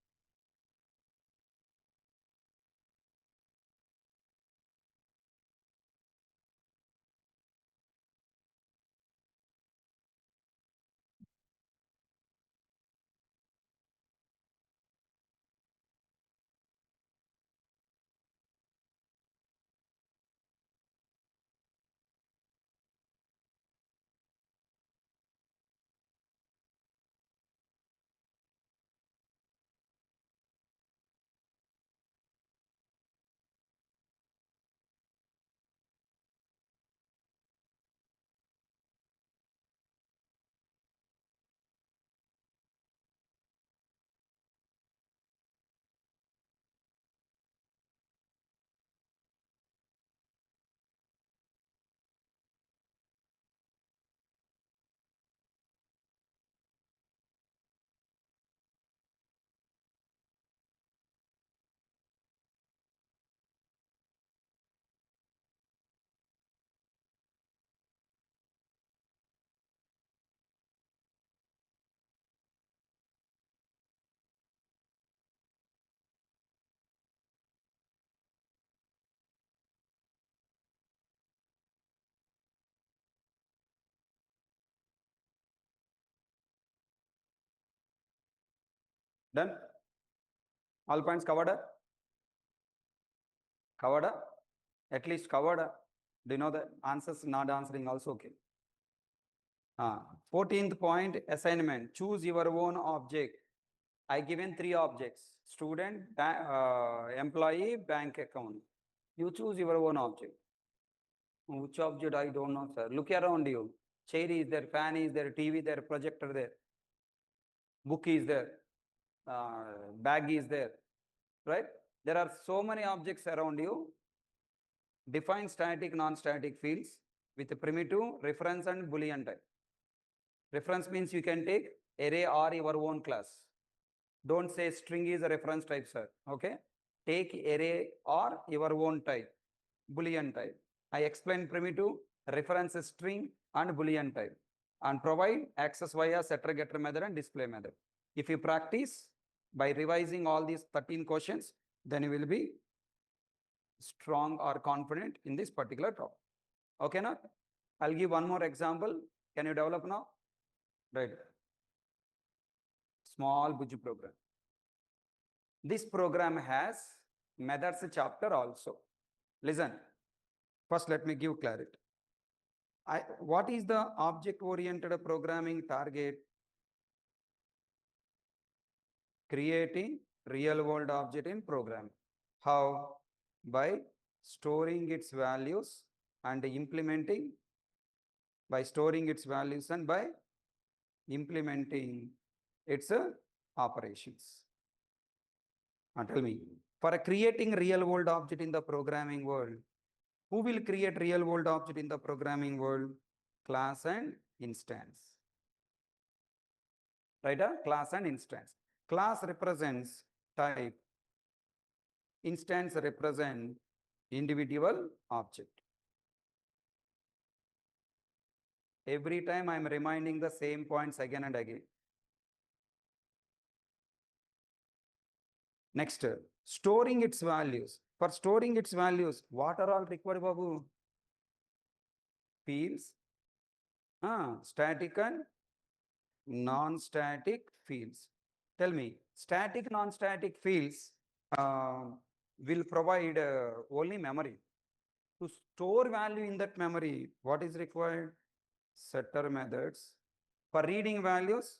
Done? All points covered? Covered? At least covered? Do you know the answers? Not answering also okay. 14th point assignment. Choose your own object. I given 3 objects: student, employee, bank account. You choose your own object. Which object I don't know, sir. Look around you. Chair is there, fan is there, TV there, projector there, book is there, bag is there, right? There are so many objects around you. Define static, non-static fields with a primitive, reference and Boolean type. Reference means you can take array or your own class. Don't say string is a reference type, sir. Okay? Take array or your own type, Boolean type. I explained primitive, reference string and Boolean type, and provide access via setter, getter method and display method. If you practice by revising all these 13 questions, then you will be strong or confident in this particular topic. Okay, now I'll give one more example. Can you develop now? Right. Small Buju program. This program has methods chapter also. Listen, first let me give clarity. What is the object-oriented programming target? Creating real-world object in program. How? By storing its values and implementing, by storing its values and by implementing its operations. Tell me, for creating real-world object in the programming world, who will create real-world object in the programming world? Class and instance. Right? Class and instance. Class represents type. Instance represent individual object. Every time I am reminding the same points again and again. Next, storing its values. For storing its values, what are all required, Babu? Fields, static and non-static fields. Tell me, static, non-static fields will provide only memory. To store value in that memory, what is required? Setter methods. For reading values,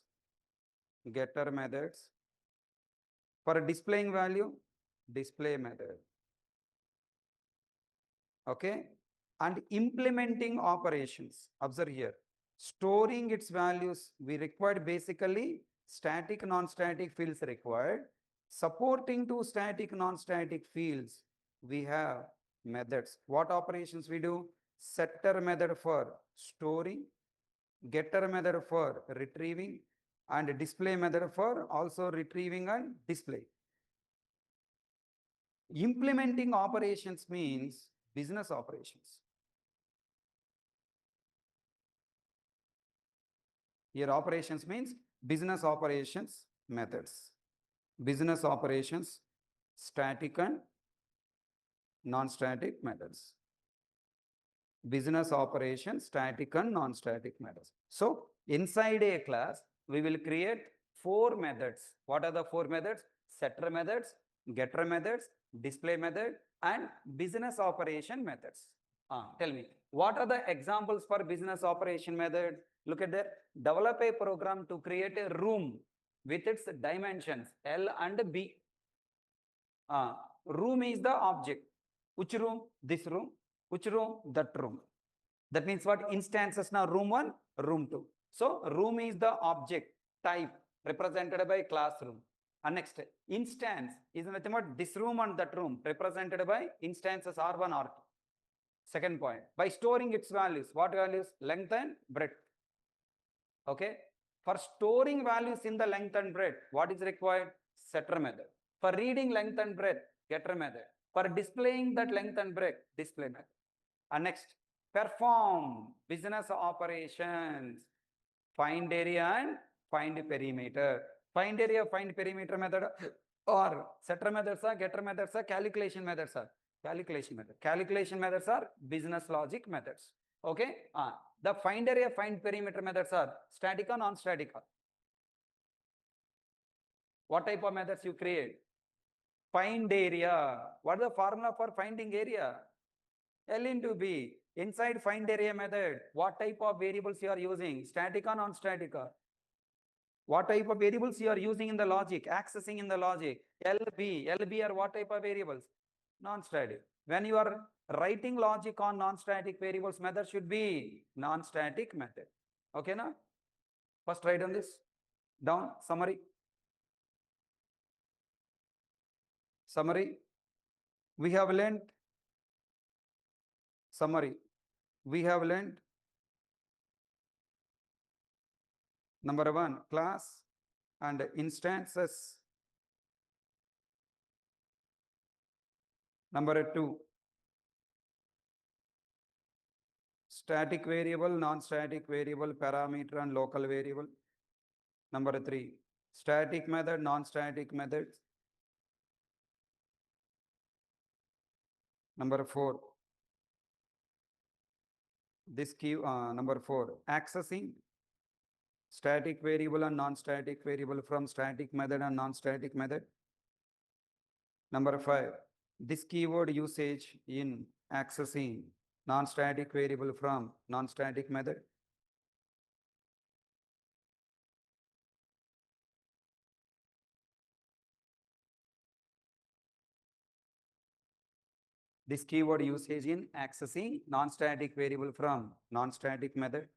getter methods. For displaying value, display method. Okay? And implementing operations. Observe here. Storing its values, we required basically static, non-static fields required. Supporting to static, non-static fields, we have methods. What operations we do? Setter method for storing, getter method for retrieving, and display method for also retrieving and display. Implementing operations means business operations. Here operations means business operations methods. Business operations, static and non-static methods. Business operations, static and non-static methods. So inside a class, we will create 4 methods. What are the 4 methods? Setter methods, getter methods, display method, and business operation methods. Tell me, what are the examples for business operation method? Look at that. Develop a program to create a room with its dimensions L and B. Room is the object. Which room? This room. Which room? That room. That means what? Instances now room 1, room 2. So room is the object type represented by classroom. And next, instance is nothing but this room and that room represented by instances R1, R2. Second point, by storing its values. What values? Length and breadth. Okay. For storing values in the length and breadth, what is required? Setter method. For reading length and breadth, getter method. For displaying that length and breadth, display method. And next, perform business operations. Find area and find perimeter. Find area, find perimeter method or setter methods are, getter methods are, calculation methods are. Calculation method. Calculation methods are business logic methods. Okay. The find area, find perimeter methods are static or non-static. What type of methods you create? Find area. What is the formula for finding area? L into B. Inside find area method, what type of variables you are using? Static or non-static? What type of variables you are using in the logic, accessing in the logic? LB are what type of variables? Non-static. When you are writing logic on non-static variables, method should be non-static method. Okay, now? First write on this. Down, summary. Summary. We have learned. Summary. We have learned. Number one, class and instances. Number two, static variable, non-static variable, parameter and local variable. Number three, static method, non-static methods. Number four, this key, number four, accessing static variable and non-static variable from static method and non-static method. Number five, this keyword usage in accessing non-static variable from non-static method. This keyword usage in accessing non-static variable from non-static method.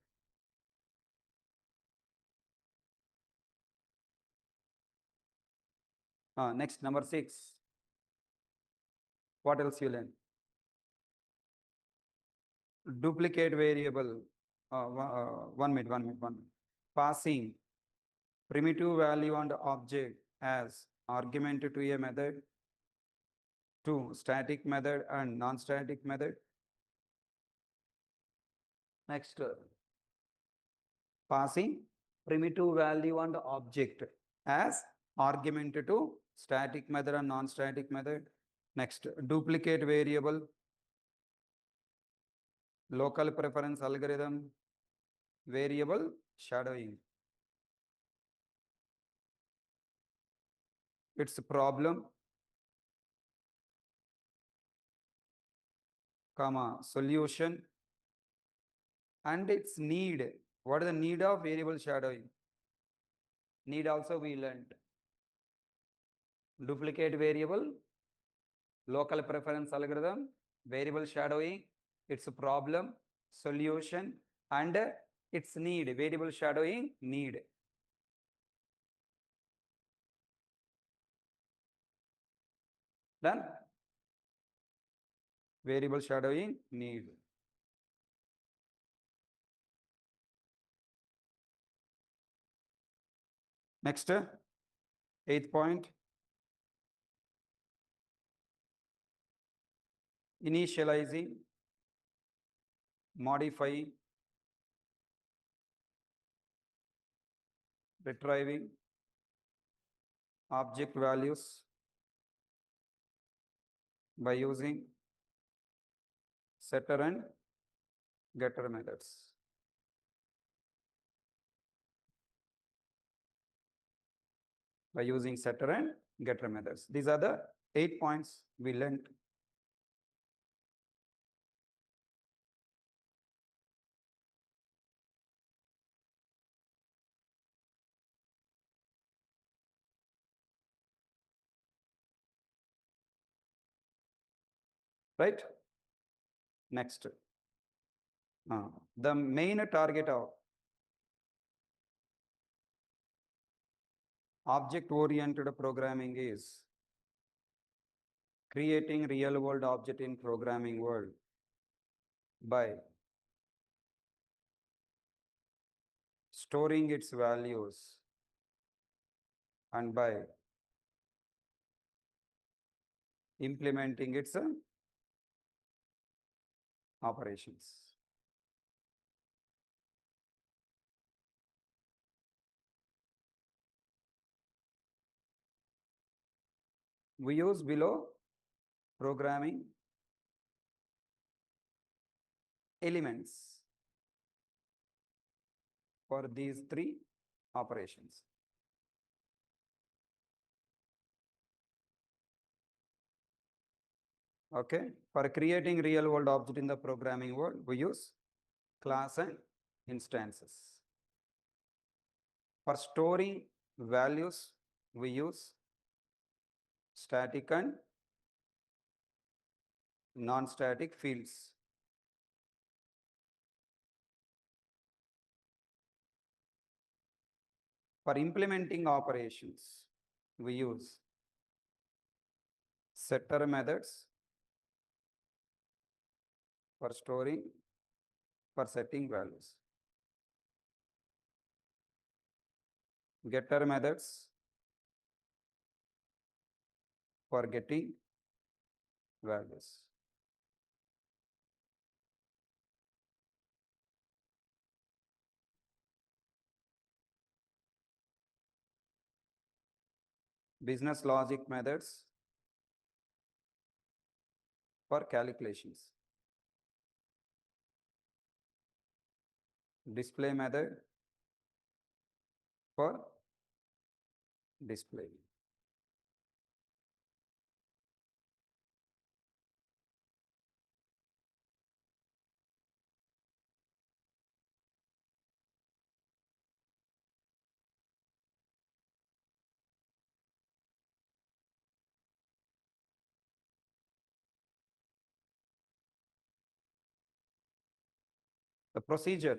Next, number six. What else you learn? Duplicate variable. One minute. Passing primitive value and object as argument to a method. Two, static method and non-static method. Next, passing primitive value and object as argument to static method and non-static method. Next, duplicate variable, local preference algorithm, variable shadowing. Its problem, comma, solution, and its need. What is the need of variable shadowing? Need also we learned. Duplicate variable, local preference algorithm, variable shadowing, its problem, solution, and its need, variable shadowing need. Done? Variable shadowing need. Next, eighth point. Initializing, modifying, retrieving object values by using setter and getter methods. By using setter and getter methods. These are the 8 points we learned. Right? Next. The main target of object-oriented programming is creating real-world object in programming world by storing its values and by implementing its operations. We use below programming elements for these three operations. Okay. For creating real world object in the programming world, we use class and instances. For storing values, we use static and non-static fields. For implementing operations, we use setter methods for storing, for setting values. Getter methods for getting values. Business logic methods for calculations. Display method for display. The procedure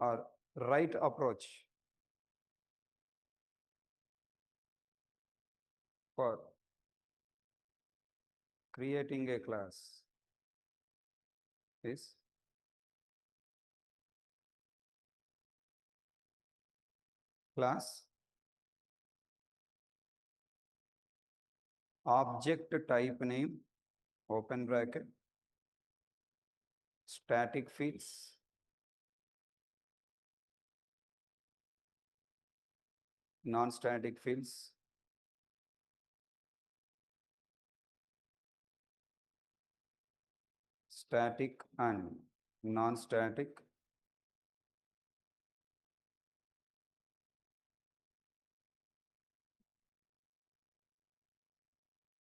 or right approach for creating a class is class object type name, open bracket, static fields, non-static fields, static and non-static,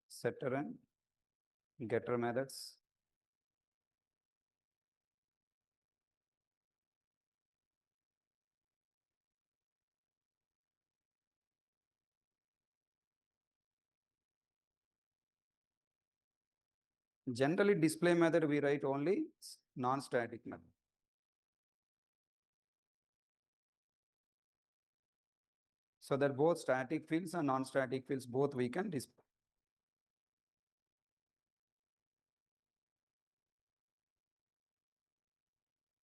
setter and getter methods. Generally, display method we write only non-static method. So that both static fields and non-static fields, both we can display.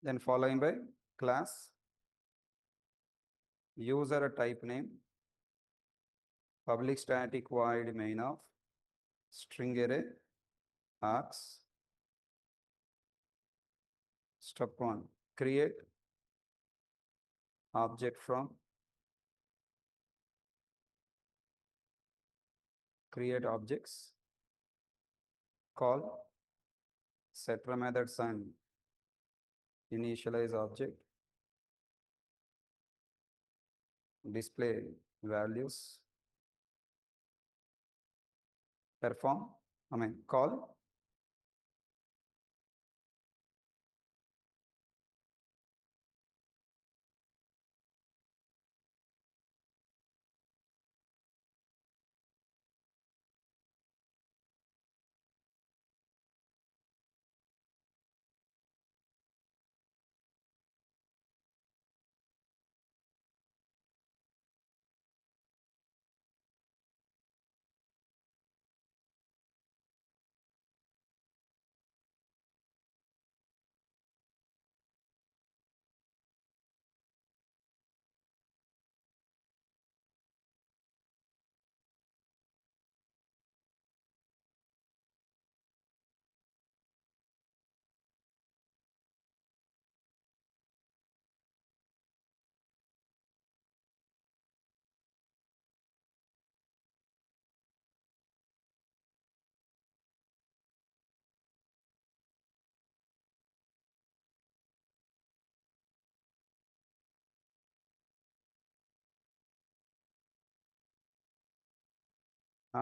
Then following by class, user type name, public static void main of string array args. Step 1, create object from create objects, call setter methods and initialize object, display values, perform, call,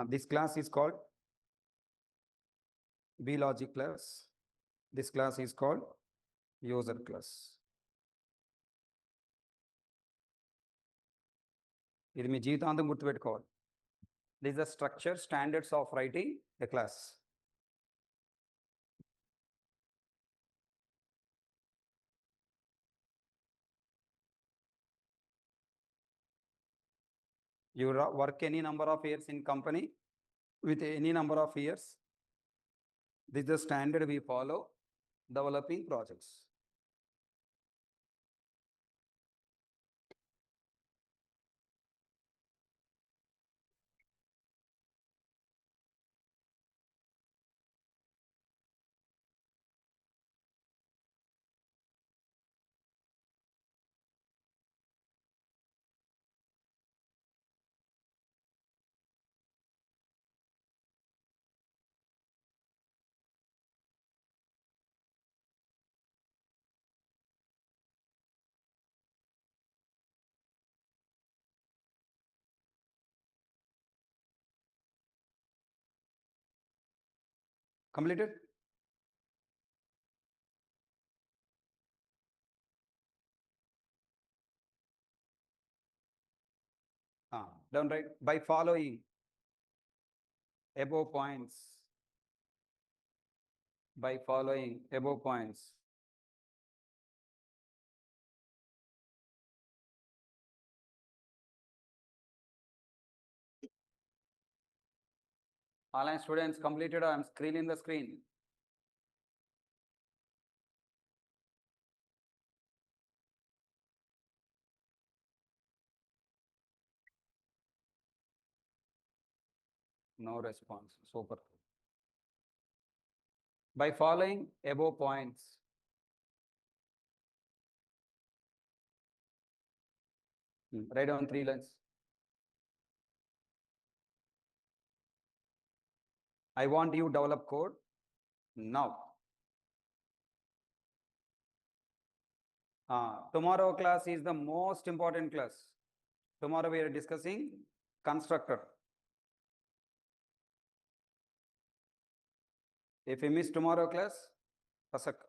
this class is called logic class. This class is called user class. ఇది మీ జీవితాంతం గుర్తుపెట్టుకోవాలి. This is the structure standards of writing a class. You work any number of years in company with any number of years. This is the standard we follow developing projects. Completed? Done right? By following above points. By following above points. Online students completed. I am screening the screen. No response. Super. By following above points. Write down 3 lines. I want you develop code now. Tomorrow class is the most important class. Tomorrow we are discussing constructor. If you miss tomorrow class, pasak.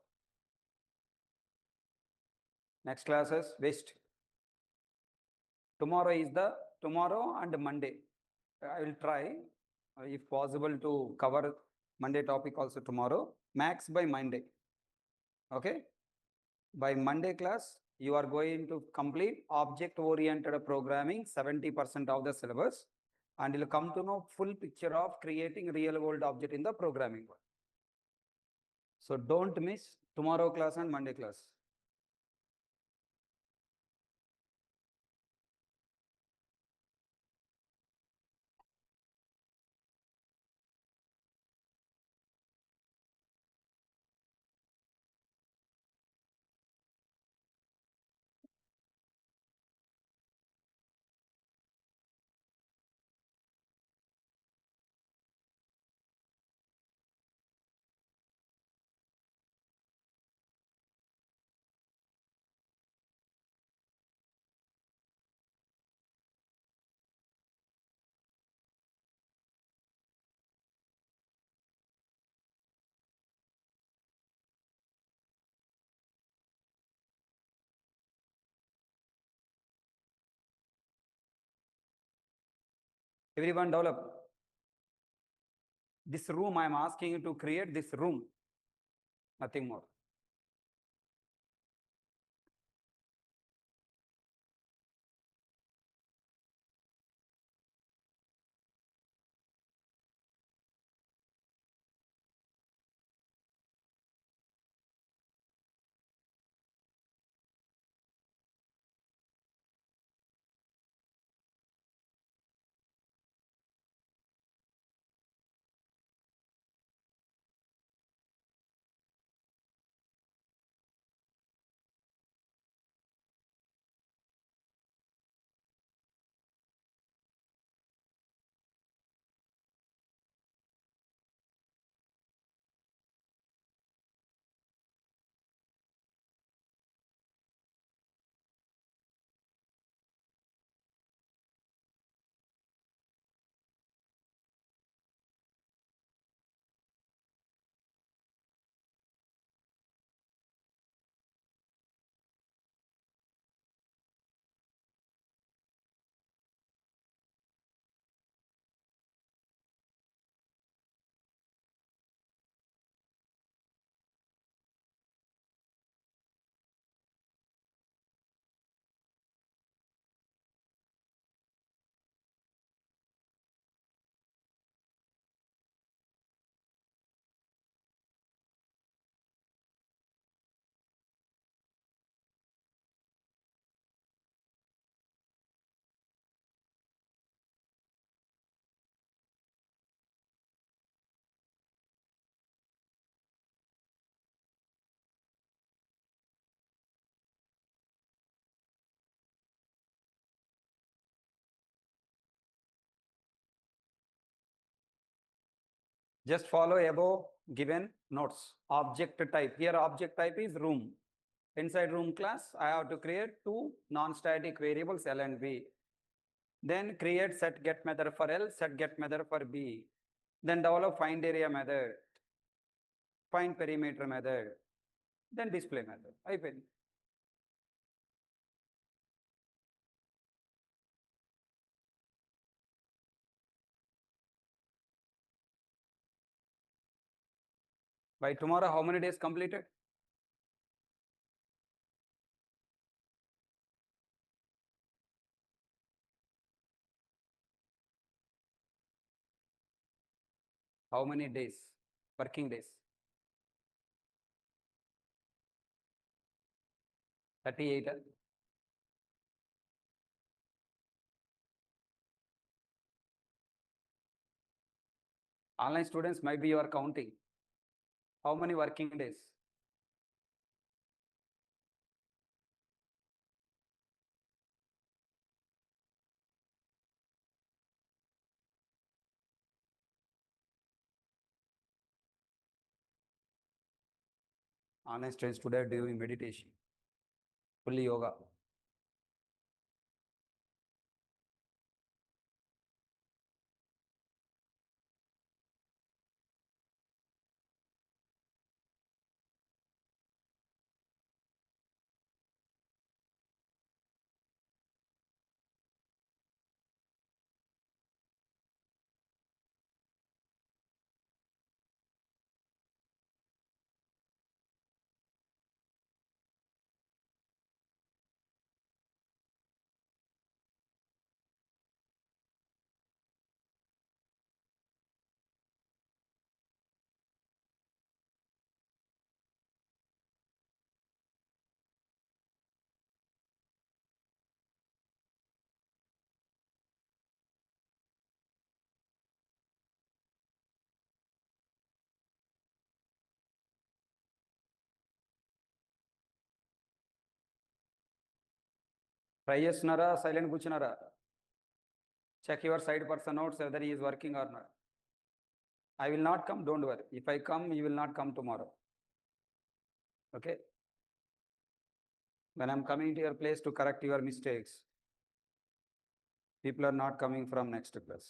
Next classes waste. Tomorrow and Monday. I will try, if possible, to cover Monday topic also tomorrow. Max by Monday. Okay. By Monday class, you are going to complete object-oriented programming, 70% of the syllabus, and you'll come to know full picture of creating real-world object in the programming world. So don't miss tomorrow class and Monday class. Everyone develop. This room, I am asking you to create this room. Nothing more. Just follow above given notes. Object type. Here object type is room. Inside room class, I have to create two non-static variables L and B. Then create set get method for L, set get method for B. Then develop find area method, find perimeter method, then display method. అయిపోయింది. By tomorrow, how many days completed? How many days? Working days? 38. Online students might be you are counting. How many working days? Online students today are doing meditation, fully yoga. Try చేస్తున్నారా silent కూర్చున్నారా? Check your side person notes whether he is working or not. I will not come, don't worry. If I come, you will not come tomorrow. Okay? When I'm coming to your place to correct your mistakes, people are not coming from next class.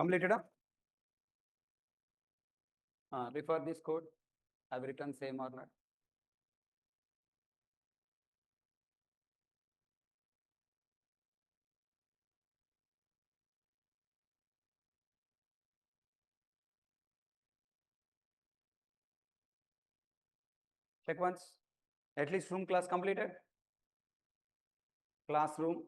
Completed? Refer this code. I've written same or not. Check once. At least room class completed. Classroom.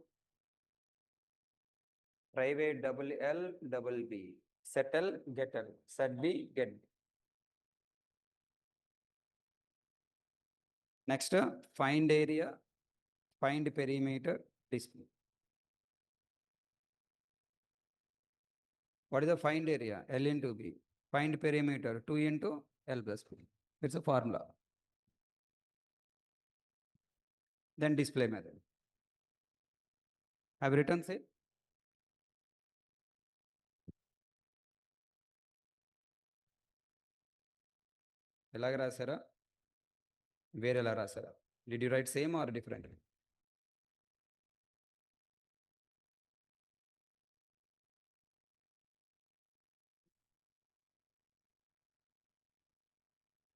Private double L double B. Settle, get L. Set B, get B. Next, find area, find perimeter, display. What is the find area? L into B. Find perimeter, 2 into L plus B. It's a formula. Then display method. Have written say? ఎలాగ రాశారా వేరేలా రాశారా did you write same or different?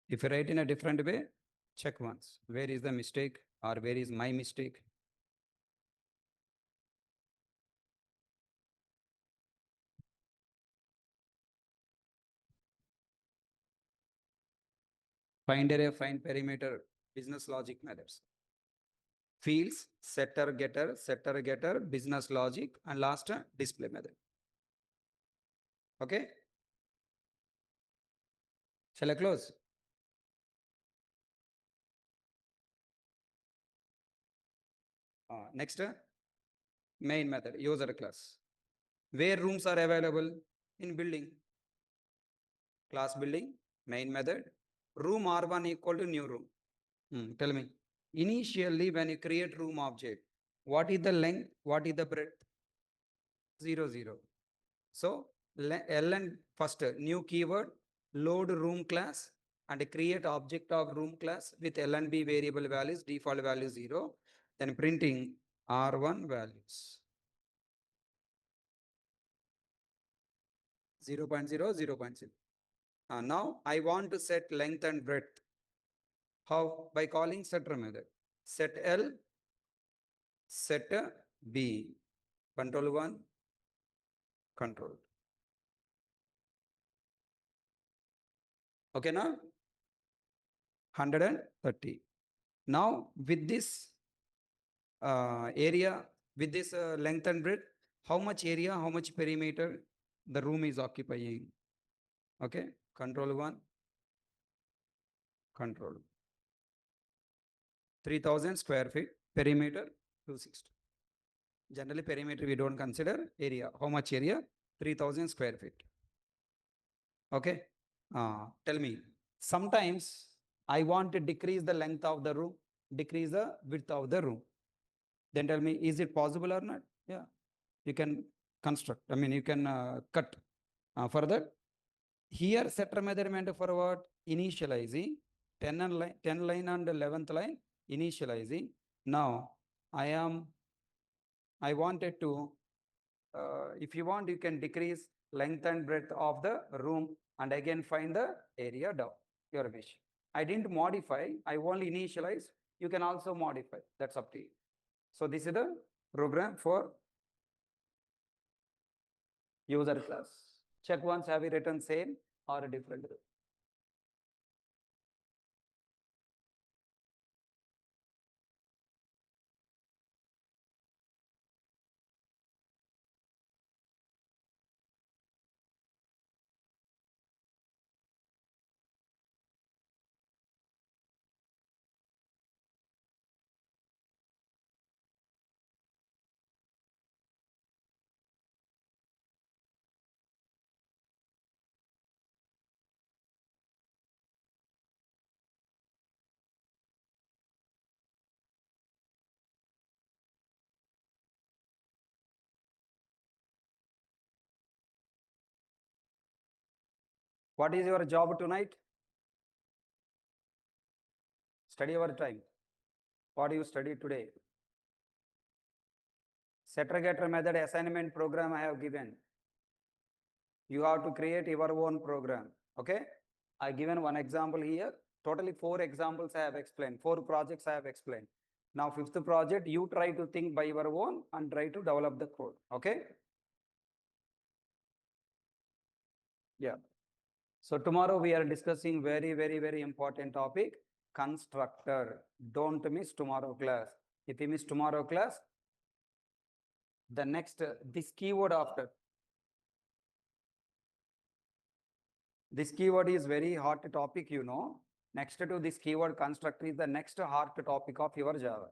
If you write in a different way, check once. Where is the mistake or where is my mistake? Find area, find perimeter, business logic methods. Fields, setter, getter, business logic, and last display method. Okay? Shall I close? Next, main method, user class. Where rooms are available? In building. Class building, main method. Room R1 equal to new room. Tell me. Initially, when you create room object, what is the length? What is the breadth? 0, 0. So, ln first new keyword, load room class and create object of room class with lnb variable values, default value 0. Then printing R1 values. 0.0, 0.0. Now I want to set length and breadth. How? By calling setter method. Set L, set B, control 1, control. Okay, now 130. Now with this area, with this length and breadth, how much area, how much perimeter the room is occupying? Okay, control 1, control. 3000 square feet, perimeter 260. Generally perimeter we don't consider, area. How much area? 3000 square feet. Okay, tell me, sometimes I want to decrease the length of the room, decrease the width of the room. Then tell me, is it possible or not? Yeah, you can construct, I mean, you can cut. For that, here setter measurement for what? Initializing 10 line and 11th line, initializing. Now, I wanted to, if you want, you can decrease length and breadth of the room and again find the area down, your wish. I didn't modify, I only initialize. You can also modify, that's up to you. So this is the program for user class. Check once, have you written same or different? What is your job tonight? Study your time. What do you study today? Setter getter method assignment program I have given. You have to create your own program. Okay. I given one example here. Totally 4 examples I have explained. 4 projects I have explained. Now 5th project, you try to think by your own and try to develop the code. Okay. Yeah. So tomorrow we are discussing very important topic, constructor. Don't miss tomorrow class. If you miss tomorrow class, the next, this keyword after. This keyword is very hot topic, you know. Next to this keyword constructor is the next hard topic of your Java.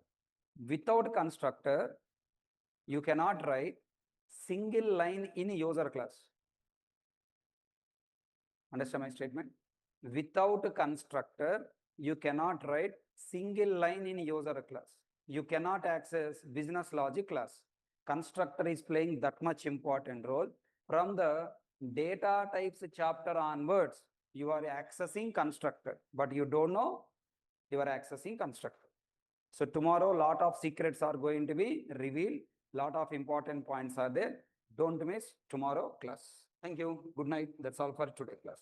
Without constructor, you cannot write single line in user class. Understand my statement? Without constructor, you cannot write single line in user class. You cannot access business logic class. Constructor is playing that much important role. From the data types chapter onwards, you are accessing constructor, but you don't know you are accessing constructor. So tomorrow, lot of secrets are going to be revealed. Lot of important points are there. Don't miss tomorrow class. Thank you. Good night. That's all for today class.